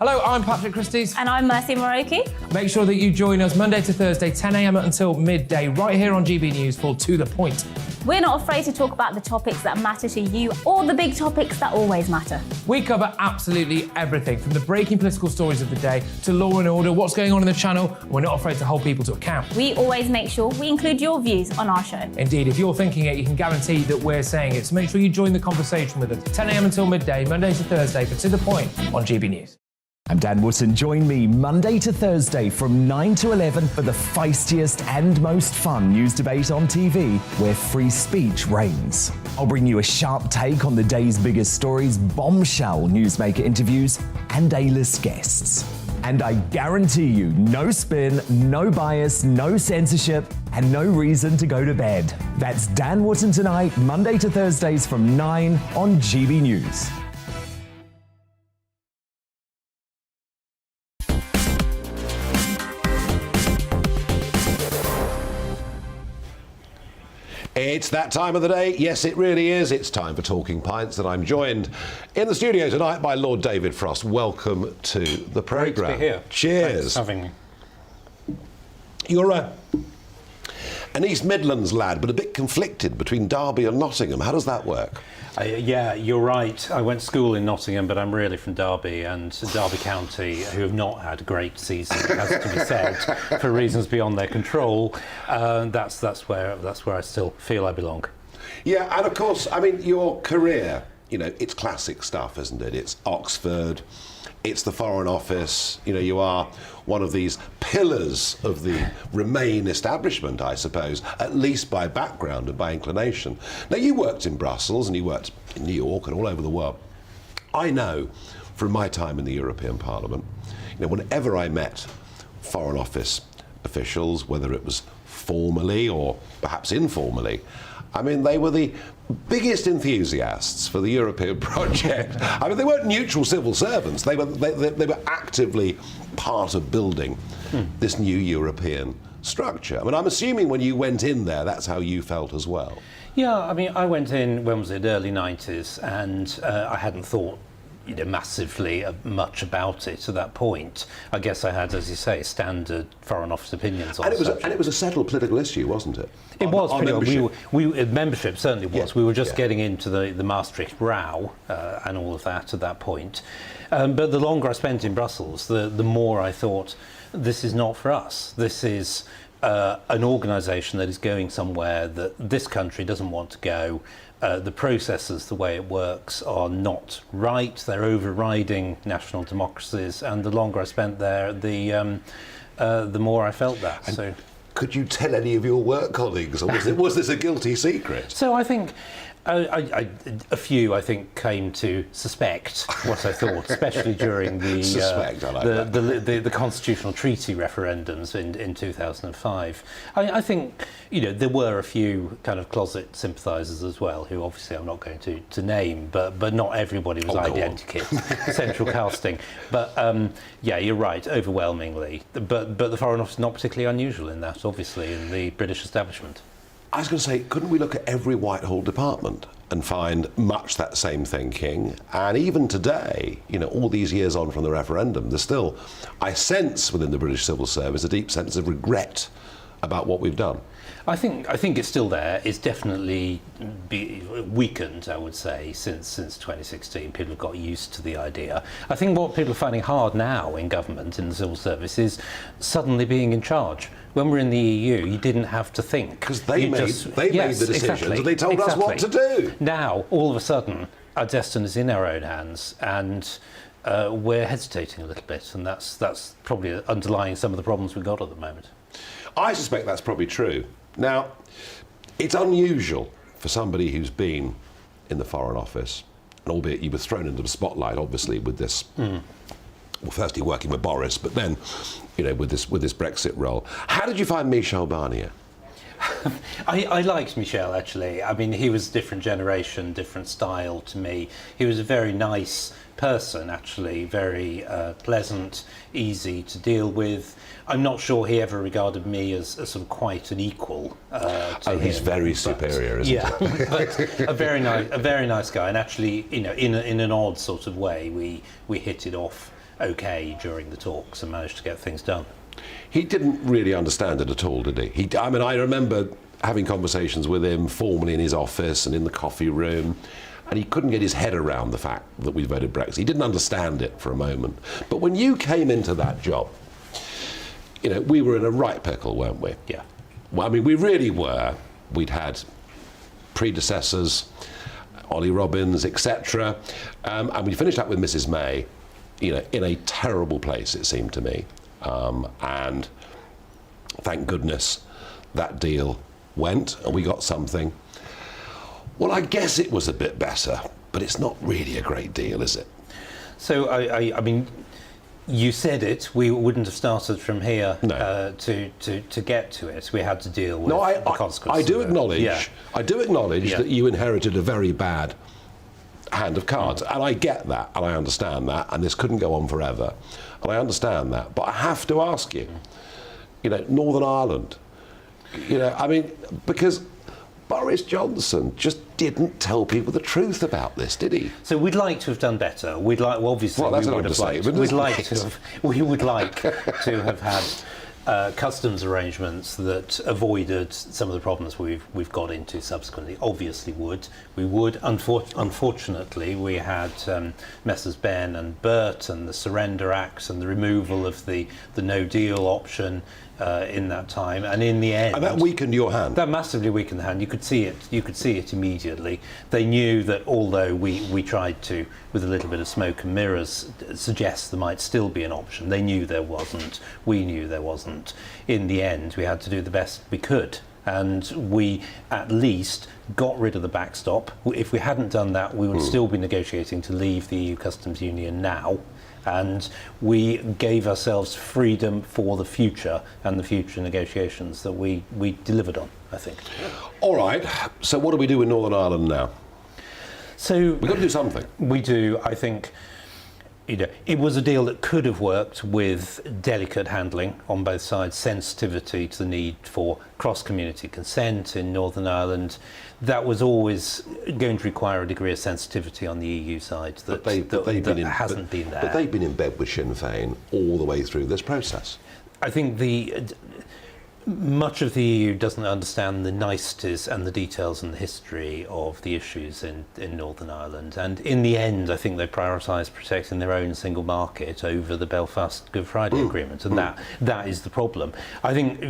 Hello, I'm Patrick Christie's. And I'm Mercy Moroki. Make sure that you join us Monday to Thursday, 10 a.m. until midday, right here on GB News for To The Point. We're not afraid to talk about the topics that matter to you or the big topics that always matter. We cover absolutely everything, from the breaking political stories of the day to law and order, what's going on in the channel. We're not afraid to hold people to account. We always make sure we include your views on our show. Indeed, if you're thinking it, you can guarantee that we're saying it. So make sure you join the conversation with us, 10 a.m. until midday, Monday to Thursday, for To The Point on GB News. I'm Dan Wootton. Join me Monday to Thursday from 9 to 11 for the feistiest and most fun news debate on TV, where free speech reigns. I'll bring you a sharp take on the day's biggest stories, bombshell newsmaker interviews, and A-list guests. And I guarantee you, no spin, no bias, no censorship, and no reason to go to bed. That's Dan Wootton tonight, Monday to Thursdays from 9 on GB News. It's that time of the day. Yes, it really is. It's time for Talking Pints, and I'm joined in the studio tonight by Lord David Frost. Welcome to the programme. Great to be here. Cheers. Thanks for having me. You're an an East Midlands lad, but a bit conflicted between Derby and Nottingham. How does that work? Yeah, you're right. I went to school in Nottingham, but I'm really from Derby, and Derby County, who have not had a great season, has to be said, for reasons beyond their control. That's where I still feel I belong. Yeah, and of course, I mean, your career, you know, it's classic stuff, isn't it? It's Oxford, it's the Foreign Office, you know, you are one of these pillars of the Remain establishment, I suppose, at least by background and by inclination. Now, you worked in Brussels and you worked in New York and all over the world. I know from my time in the European Parliament, you know, whenever I met Foreign Office officials, whether it was formally or perhaps informally, I mean, they were the biggest enthusiasts for the European project. I mean, they weren't neutral civil servants. They were actively part of building this new European structure. I mean, I'm assuming when you went in there, that's how you felt as well. Yeah, I mean, I went in, when was it, early 90s, and I hadn't thought massively much about it to that point. I guess I had, as you say, standard Foreign Office opinions on and it was the subject. And it was a settled political issue, wasn't it? It was pretty membership. Membership certainly was. Yeah. We were just getting into the Maastricht row and all of that at that point. But the longer I spent in Brussels, the more I thought, this is not for us. This is an organisation that is going somewhere that this country doesn't want to go. The processes, the way it works, are not right. They're overriding national democracies, and the longer I spent there, the more I felt that. And so, could you tell any of your work colleagues, or was this a guilty secret? So I think a few, I think, came to suspect what I thought, especially during the constitutional treaty referendums in 2005. I think, there were a few kind of closet sympathisers as well, who obviously I'm not going to name, but not everybody was identical, central casting. But yeah, you're right, overwhelmingly. But the Foreign Office is not particularly unusual in that, obviously, in the British establishment. I was going to say, couldn't we look at every Whitehall department and find much that same thinking? And even today, all these years on from the referendum, there's still, I sense within the British civil service, a deep sense of regret about what we've done. I think it's still there. It's definitely weakened, I would say, since 2016. People have got used to the idea. I think what people are finding hard now in government, in the civil service, is suddenly being in charge. When we're in the EU, you didn't have to think. Because they made the decisions and they told us what to do. Now, all of a sudden, our destiny is in our own hands, and we're hesitating a little bit, and that's probably underlying some of the problems we've got at the moment. I suspect that's probably true. Now, it's unusual for somebody who's been in the Foreign Office, and albeit you were thrown into the spotlight, obviously, with this, well, firstly working with Boris, but then, with this Brexit role. How did you find Michel Barnier? I liked Michel, actually. I mean, he was a different generation, different style to me. He was a very nice person, actually, very pleasant, easy to deal with. I'm not sure he ever regarded me as sort of quite an equal to him. He's very superior, isn't he? But a very nice guy, and actually, in an odd sort of way, we hit it off okay during the talks and managed to get things done. He didn't really understand it at all, did he? I mean, I remember having conversations with him formally in his office and in the coffee room, and he couldn't get his head around the fact that we voted Brexit. He didn't understand it for a moment. But when you came into that job, we were in a right pickle, weren't we? Yeah. Well, I mean, we really were. We'd had predecessors, Ollie Robbins, etc. And we finished up with Mrs May, in a terrible place, it seemed to me. And thank goodness that deal went and we got something. Well, I guess it was a bit better, but it's not really a great deal, is it? So, I mean, you said it. We wouldn't have started from here to get to it. We had to deal with the consequences. I do acknowledge. Yeah. I do acknowledge that you inherited a very bad hand of cards, and I get that, and I understand that, and this couldn't go on forever, and I understand that. But I have to ask you, Northern Ireland, I mean, because Boris Johnson just didn't tell people the truth about this, did he? So we'd like to have done better. We'd like, well, obviously, well, that's we would have liked. We would like to have had customs arrangements that avoided some of the problems we've got into subsequently. Obviously we would. Unfortunately, we had Messrs Ben and Burt and the Surrender Acts and the removal of the no deal option in that time, and in the end, and that weakened your hand. That massively weakened the hand. You could see it immediately. They knew that although we tried to, with a little bit of smoke and mirrors, suggest there might still be an option, they knew there wasn't. We knew there wasn't. In the end, we had to do the best we could, and we at least got rid of the backstop. If we hadn't done that, we would still be negotiating to leave the EU Customs Union now. And we gave ourselves freedom for the future and the future negotiations that we delivered on, I think. All right, so what do we do in Northern Ireland now? So we've got to do something. We do. I think it was a deal that could have worked with delicate handling on both sides, sensitivity to the need for cross-community consent in Northern Ireland. That was always going to require a degree of sensitivity on the EU side that hasn't been there. But they've been in bed with Sinn Féin all the way through this process. I think much of the EU doesn't understand the niceties and the details and the history of the issues in Northern Ireland. And in the end, I think they prioritised protecting their own single market over the Belfast Good Friday Agreement. And that is the problem. I think,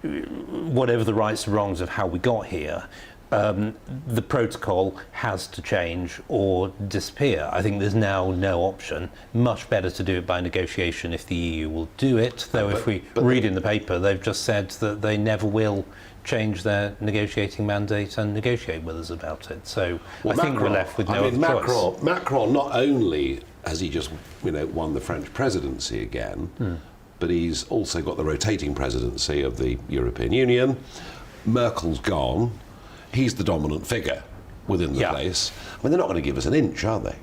whatever the rights and wrongs of how we got here, the protocol has to change or disappear. I think there's now no option. Much better to do it by negotiation if the EU will do it, though if we read in the paper, they've just said that they never will change their negotiating mandate and negotiate with us about it. So I think we're left with no other choice. Macron, not only has he just won the French presidency again, but he's also got the rotating presidency of the European Union. Merkel's gone. He's the dominant figure within the place. I mean, they're not going to give us an inch, are they?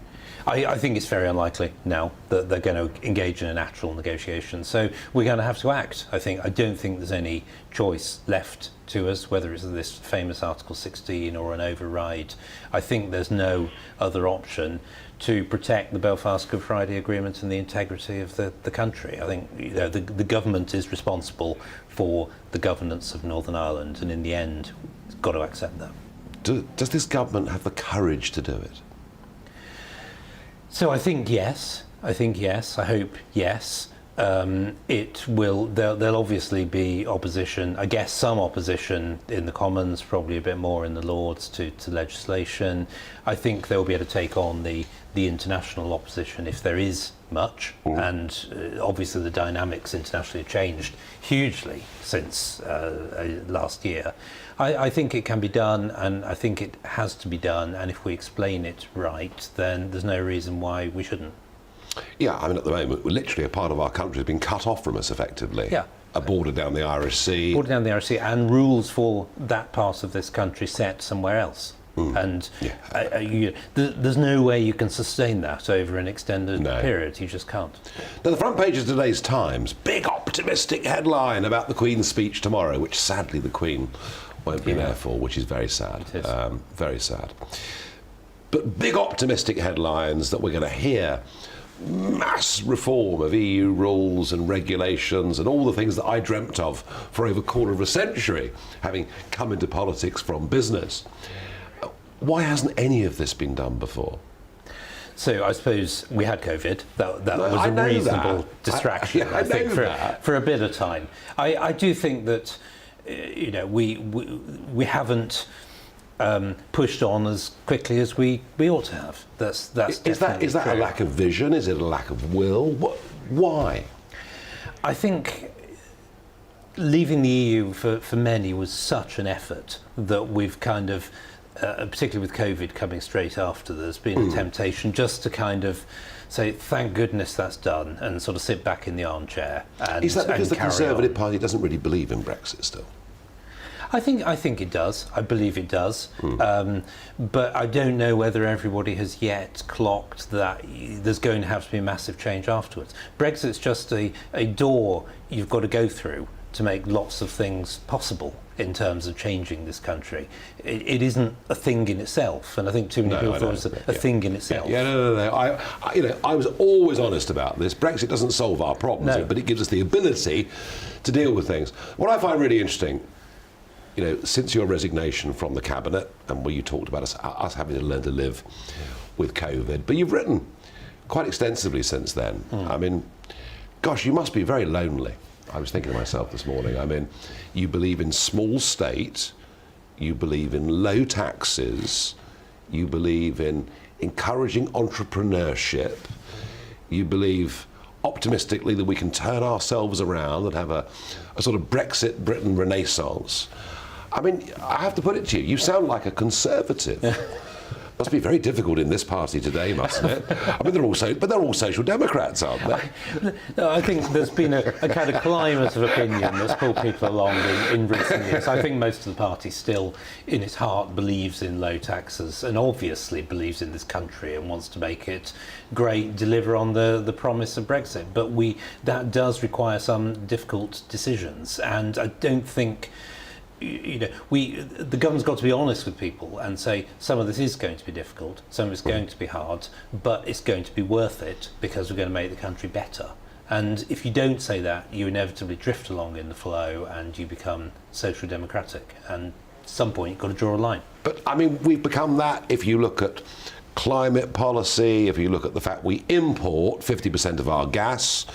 I think it's very unlikely now that they're going to engage in an actual negotiation. So we're going to have to act. I don't think there's any choice left to us, whether it's this famous Article 16 or an override. I think there's no other option to protect the Belfast Good Friday Agreement and the integrity of the country. I think the government is responsible for the governance of Northern Ireland, and in the end, it's got to accept that. Does this government have the courage to do it? So I think yes. I hope yes. It will. There'll obviously be opposition. I guess some opposition in the Commons, probably a bit more in the Lords to legislation. I think they'll be able to take on the international opposition if there is much. And obviously the dynamics internationally have changed hugely since last year. I think it can be done, and I think it has to be done. And if we explain it right, then there's no reason why we shouldn't. Yeah, I mean, at the moment, literally a part of our country has been cut off from us, effectively. Yeah. A border down the Irish Sea. Border down the Irish Sea, and rules for that part of this country set somewhere else. And there's no way you can sustain that over an extended period. You just can't. Now, the front page of today's Times, big optimistic headline about the Queen's speech tomorrow, which sadly the Queen won't be there for, which is very sad. It is. Very sad. But big optimistic headlines that we're going to hear mass reform of EU rules and regulations and all the things that I dreamt of for over a quarter of a century, having come into politics from business. Why hasn't any of this been done before? So I suppose we had COVID. That was a reasonable distraction, I think, for a bit of time. I do think that we haven't pushed on as quickly as we ought to have. Is that a lack of vision? Is it a lack of will? Why? I think leaving the EU for many was such an effort that we've kind of, particularly with COVID coming straight after, there's been a temptation just to kind of say, thank goodness that's done, and sort of sit back in the armchair. Is that because the Conservative Party doesn't really believe in Brexit still? I think it does. I believe it does. But I don't know whether everybody has yet clocked that there's going to have to be a massive change afterwards. Brexit's just a door you've got to go through. to make lots of things possible in terms of changing this country. It isn't a thing in itself, and I think too many people thought it was a thing in itself. No. I was always honest about this. Brexit doesn't solve our problems, but it gives us the ability to deal with things. What I find really interesting, since your resignation from the cabinet, and where you talked about us having to learn to live with COVID, but you've written quite extensively since then. I mean, gosh, you must be very lonely. I was thinking to myself this morning, I mean, you believe in small state, you believe in low taxes, you believe in encouraging entrepreneurship, you believe optimistically that we can turn ourselves around and have a sort of Brexit Britain renaissance. I mean, I have to put it to you, you sound like a conservative. Must be very difficult in this party today, mustn't it? I mean, they're all social democrats, aren't they? No, I think there's been a kind of climate of opinion that's pulled people along in recent years. I think most of the party still, in its heart, believes in low taxes and obviously believes in this country and wants to make it great, deliver on the promise of Brexit. But that does require some difficult decisions, and I don't think. The government's got to be honest with people and say some of this is going to be difficult, some of it's going to be hard, but it's going to be worth it because we're going to make the country better. And if you don't say that, you inevitably drift along in the flow and you become social democratic. And at some point, you've got to draw a line. But I mean, we've become that if you look at climate policy, if you look at the fact we import 50% of our gas,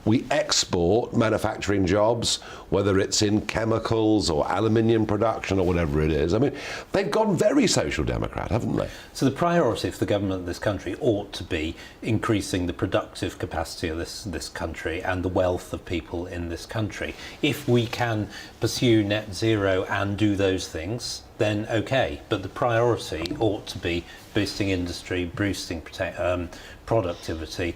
we export manufacturing jobs, whether it's in chemicals or aluminium production or whatever it is. I mean, they've gone very social democrat, haven't they? So the priority for the government of this country ought to be increasing the productive capacity of this country and the wealth of people in this country. If we can pursue net zero and do those things, then okay. But the priority ought to be boosting industry, boosting productivity,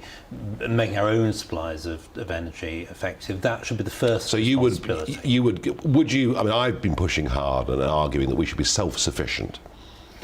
making our own supplies of energy effective. That should be the first. So you would, I mean, I've been pushing hard and arguing that we should be self-sufficient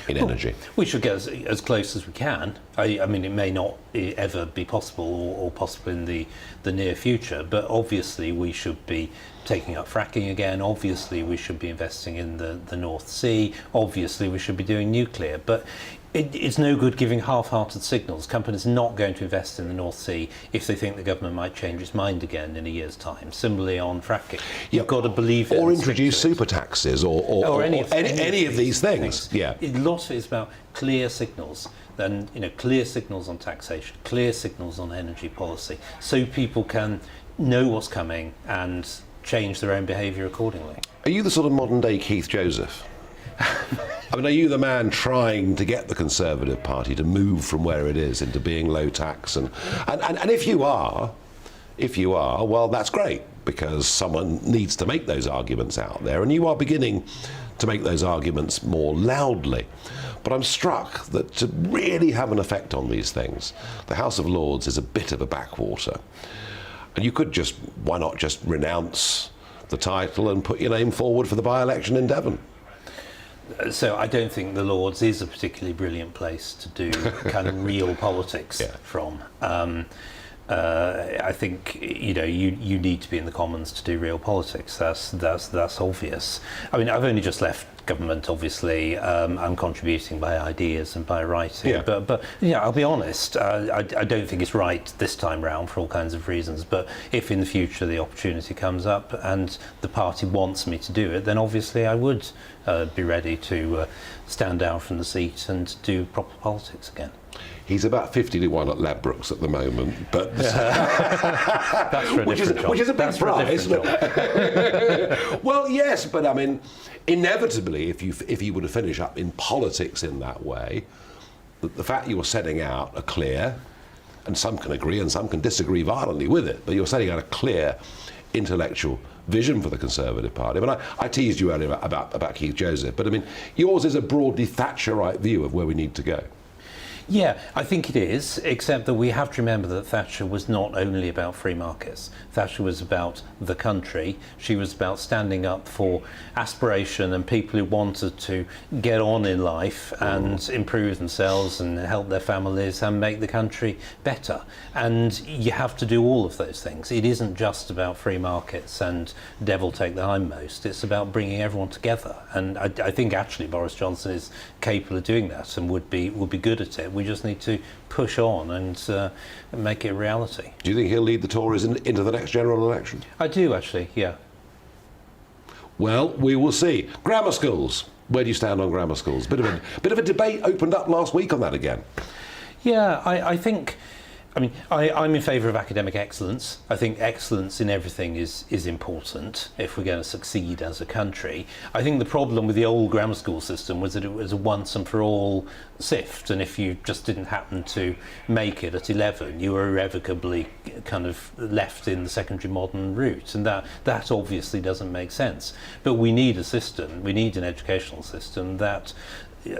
in energy. We should get as close as we can. I mean, it may not ever be possible or possible in the near future, but obviously we should be taking up fracking again. Obviously we should be investing in the North Sea. Obviously we should be doing nuclear. But it's no good giving half-hearted signals. Companies are not going to invest in the North Sea if they think the government might change its mind again in a year's time. Similarly on fracking. You've got to believe it. Or introduce super taxes or any of these things. Yeah. A lot of it is about clear signals. Then, clear signals on taxation, clear signals on energy policy, so people can know what's coming and change their own behaviour accordingly. Are you the sort of modern-day Keith Joseph? I mean, are you the man trying to get the Conservative Party to move from where it is into being low tax? And if you are, well, that's great, because someone needs to make those arguments out there, and you are beginning to make those arguments more loudly. But I'm struck that to really have an effect on these things, the House of Lords is a bit of a backwater. And you could why not just renounce the title and put your name forward for the by-election in Devon? So I don't think the Lords is a particularly brilliant place to do kind of real politics from. I think you need to be in the Commons to do real politics. That's obvious. I mean, I've only just left government. Obviously, I'm contributing by ideas and by writing. But I'll be honest. I don't think it's right this time round for all kinds of reasons. But if in the future the opportunity comes up and the party wants me to do it, then obviously I would be ready to stand down from the seat and do proper politics again. He's about 50-1 at Ladbrokes at the moment, but that's for a which is a big prize. Well, yes, but I mean, inevitably, if you were to finish up in politics in that way, the fact you were setting out are clear, and some can agree and some can disagree violently with it, but you're setting out a clear intellectual vision for the Conservative Party. I mean, I teased you earlier about Keith Joseph, but I mean, yours is a broadly Thatcherite view of where we need to go. Yeah, I think it is, except that we have to remember that Thatcher was not only about free markets. Thatcher was about the country. She was about standing up for aspiration and people who wanted to get on in life and improve themselves and help their families and make the country better. And you have to do all of those things. It isn't just about free markets and devil take the hindmost. It's about bringing everyone together. And I think actually Boris Johnson is capable of doing that and would be good at it. We just need to push on and make it a reality. Do you think he'll lead the Tories into the next general election? I do, actually, yeah. Well, we will see. Grammar schools. Where do you stand on grammar schools? Bit of a debate opened up last week on that again. Yeah, I think... I mean, I'm in favour of academic excellence. I think excellence in everything is important if we're going to succeed as a country. I think the problem with the old grammar school system was that it was a once and for all sift, and if you just didn't happen to make it at 11, you were irrevocably kind of left in the secondary modern route, and that obviously doesn't make sense. But we need a system, we need an educational system that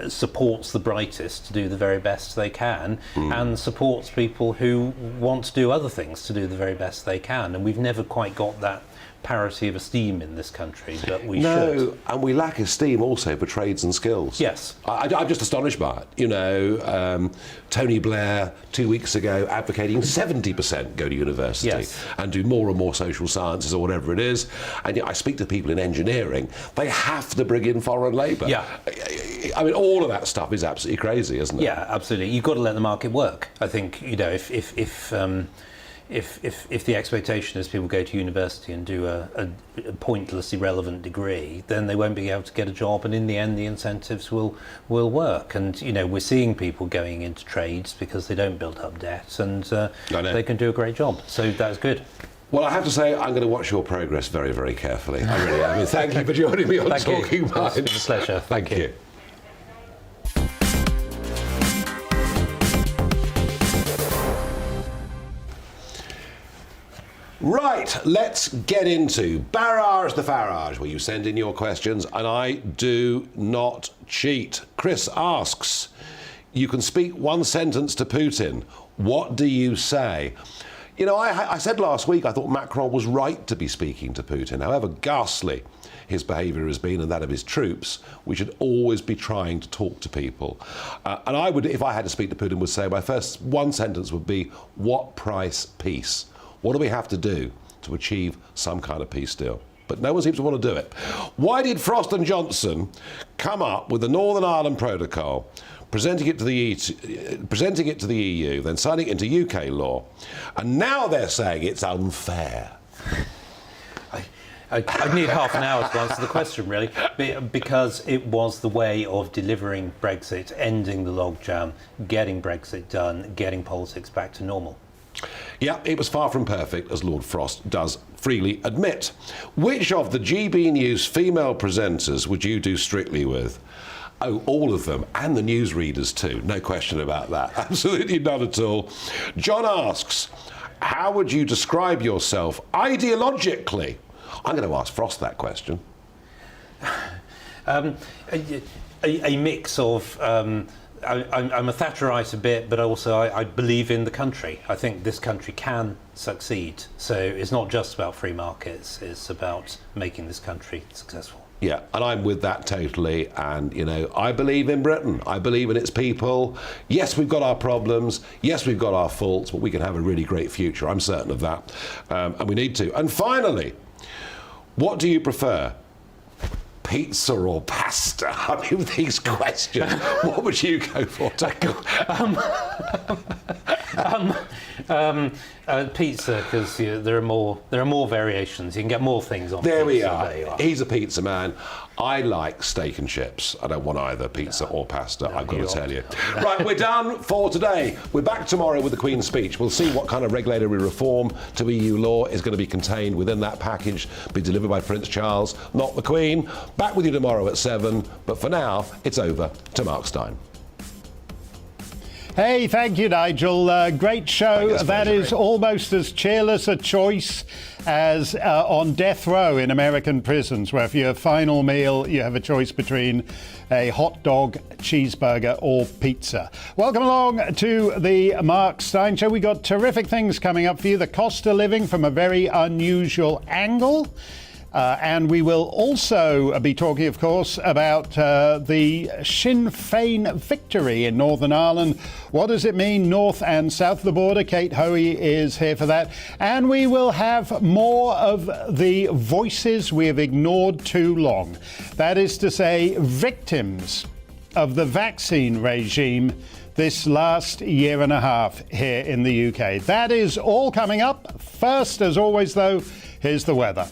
supports the brightest to do the very best they can and supports people who want to do other things to do the very best they can, and we've never quite got that parity of esteem in this country, but we should. No, and we lack esteem also for trades and skills. Yes. I'm just astonished by it. You know, Tony Blair 2 weeks ago advocating 70% go to university and do more and more social sciences or whatever it is, and yet I speak to people in engineering, they have to bring in foreign labour. Yeah. I mean, all of that stuff is absolutely crazy, isn't it? Yeah, absolutely. You've got to let the market work. I think, you know, if the expectation is people go to university and do a pointless, irrelevant degree, then they won't be able to get a job, and in the end the incentives will work. And you know, we're seeing people going into trades because they don't build up debt, and they can do a great job. So that's good. Well, I have to say, I'm going to watch your progress very, very carefully. I really am. I mean, thank you for joining me on Talking Minds. It's a pleasure. Thank you. Right, let's get into Barrage the Farage, where you send in your questions, and I do not cheat. Chris asks, you can speak one sentence to Putin. What do you say? You know, I said last week I thought Macron was right to be speaking to Putin. However ghastly his behaviour has been and that of his troops, we should always be trying to talk to people. And I would, if I had to speak to Putin, would say my first one sentence would be, what price peace? What do we have to do to achieve some kind of peace deal? But no one seems to want to do it. Why did Frost and Johnson come up with the Northern Ireland Protocol, presenting it to the EU, then signing it into UK law, and now they're saying it's unfair? I need half an hour to answer the question, really, because it was the way of delivering Brexit, ending the logjam, getting Brexit done, getting politics back to normal. Yeah, it was far from perfect, as Lord Frost does freely admit. Which of the GBNews female presenters would you do Strictly with? Oh, all of them, and the newsreaders too, no question about that. Absolutely none at all. John asks, how would you describe yourself ideologically? I'm going to ask Frost that question. A mix of... I'm a Thatcherite a bit, but also I believe in the country. I think this country can succeed. So it's not just about free markets, it's about making this country successful. Yeah, and I'm with that totally. And, you know, I believe in Britain. I believe in its people. Yes, we've got our problems. Yes, we've got our faults, but we can have a really great future. I'm certain of that. And we need to. And finally, what do you prefer? Pizza or pasta? I mean, with these questions, what would you go for, Tackle? Pizza, because there are more variations. You can get more things on. There we pizza. are. There you are. He's a pizza man. I like steak and chips. I don't want either pizza or pasta, I've got to tell you. Right, we're done for today. We're back tomorrow with the Queen's speech. We'll see what kind of regulatory reform to EU law is going to be contained within that package, be delivered by Prince Charles, not the Queen. Back with you tomorrow at 7, but for now, it's over to Mark Stein. Hey, thank you, Nigel. Great show. That is almost as cheerless a choice as on death row in American prisons, where for your final meal you have a choice between a hot dog, cheeseburger or pizza. Welcome along to the Mark Stein Show. We got terrific things coming up for you. The cost of living from a very unusual angle. And we will also be talking, of course, about the Sinn Féin victory in Northern Ireland. What does it mean, north and south of the border? Kate Hoey is here for that. And we will have more of the voices we have ignored too long. That is to say, victims of the vaccine regime this last year and a half here in the UK. That is all coming up. First, as always, though, here's the weather.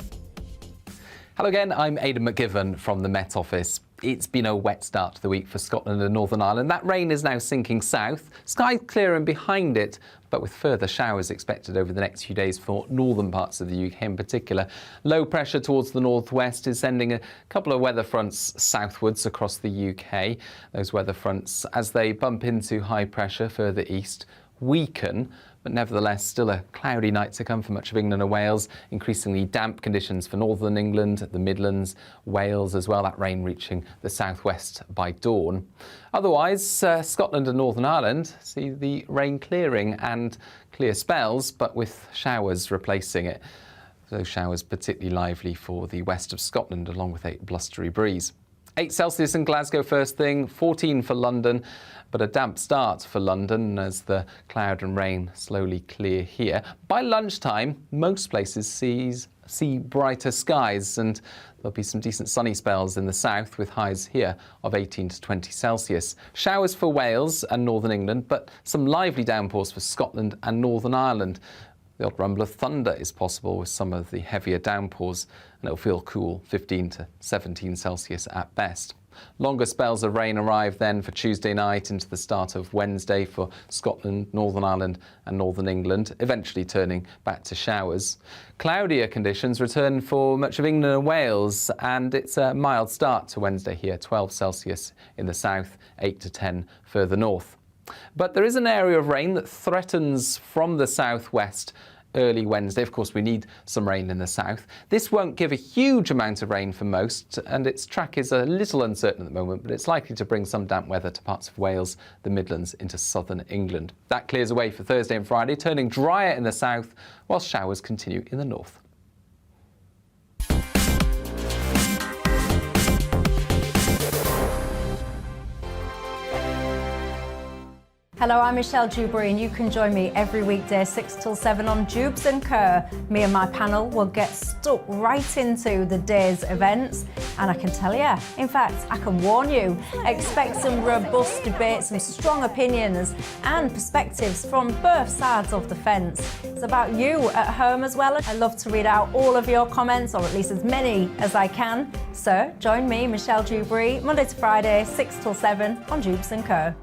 Hello again, I'm Aidan McGivern from the Met Office. It's been a wet start to the week for Scotland and Northern Ireland. That rain is now sinking south. Sky clearing behind it, but with further showers expected over the next few days for northern parts of the UK in particular. Low pressure towards the northwest is sending a couple of weather fronts southwards across the UK. Those weather fronts, as they bump into high pressure further east, weaken, but nevertheless still a cloudy night to come for much of England and Wales. Increasingly damp conditions for northern England, the Midlands, Wales as well, that rain reaching the southwest by dawn. Otherwise, Scotland and Northern Ireland see the rain clearing and clear spells, but with showers replacing it. Those showers particularly lively for the west of Scotland, along with a blustery breeze. 8 Celsius in Glasgow first thing, 14 for London, but a damp start for London as the cloud and rain slowly clear here. By lunchtime, most places see brighter skies, and there'll be some decent sunny spells in the south with highs here of 18 to 20 Celsius. Showers for Wales and northern England, but some lively downpours for Scotland and Northern Ireland. The odd rumble of thunder is possible with some of the heavier downpours, and it'll feel cool, 15 to 17 Celsius at best. Longer spells of rain arrive then for Tuesday night into the start of Wednesday for Scotland, Northern Ireland and Northern England, eventually turning back to showers. Cloudier conditions return for much of England and Wales, and it's a mild start to Wednesday here, 12 Celsius in the south, 8 to 10 further north. But there is an area of rain that threatens from the southwest early Wednesday. Of course, we need some rain in the south. This won't give a huge amount of rain for most, and its track is a little uncertain at the moment, but it's likely to bring some damp weather to parts of Wales, the Midlands into southern England. That clears away for Thursday and Friday, turning drier in the south, whilst showers continue in the north. Hello, I'm Michelle Dewberry, and you can join me every weekday 6 till 7 on Jubes and Kerr. Me and my panel will get stuck right into the day's events, and I can tell you, in fact, I can warn you, expect some robust debates, some strong opinions and perspectives from both sides of the fence. It's about you at home as well. I love to read out all of your comments, or at least as many as I can. So join me, Michelle Dewberry, Monday to Friday, 6 till 7 on Jubes and Kerr.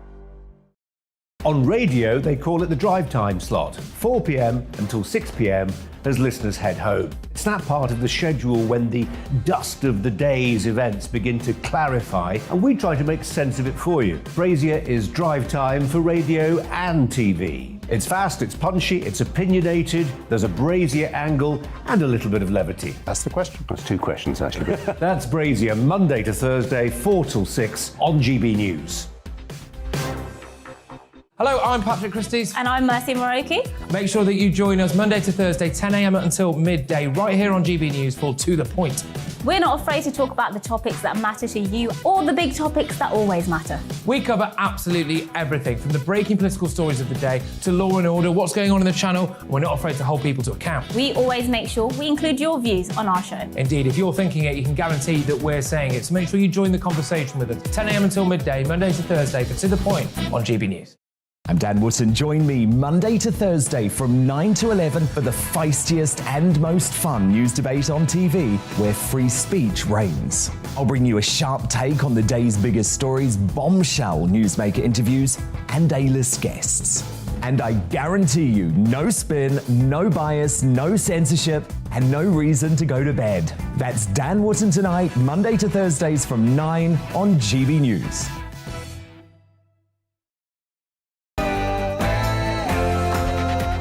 On radio, they call it the drive time slot, 4 p.m. until 6 p.m. as listeners head home. It's that part of the schedule when the dust of the day's events begin to clarify, and we try to make sense of it for you. Brazier is drive time for radio and TV. It's fast, it's punchy, it's opinionated, there's a Brazier angle and a little bit of levity. That's the question. That's 2 questions, actually. That's Brazier, Monday to Thursday, 4 till 6 on GB News. Hello, I'm Patrick Christie's. And I'm Mercy Moroki. Make sure that you join us Monday to Thursday, 10 a.m. until midday, right here on GB News for To The Point. We're not afraid to talk about the topics that matter to you, or the big topics that always matter. We cover absolutely everything, from the breaking political stories of the day to law and order, what's going on in the channel. We're not afraid to hold people to account. We always make sure we include your views on our show. Indeed, if you're thinking it, you can guarantee that we're saying it. So make sure you join the conversation with us, 10 a.m. until midday, Monday to Thursday, for To The Point on GB News. I'm Dan Wootton. Join me Monday to Thursday from 9 to 11 for the feistiest and most fun news debate on TV, where free speech reigns. I'll bring you a sharp take on the day's biggest stories, bombshell newsmaker interviews, and A-list guests. And I guarantee you, no spin, no bias, no censorship, and no reason to go to bed. That's Dan Wootton tonight, Monday to Thursdays from 9 on GB News.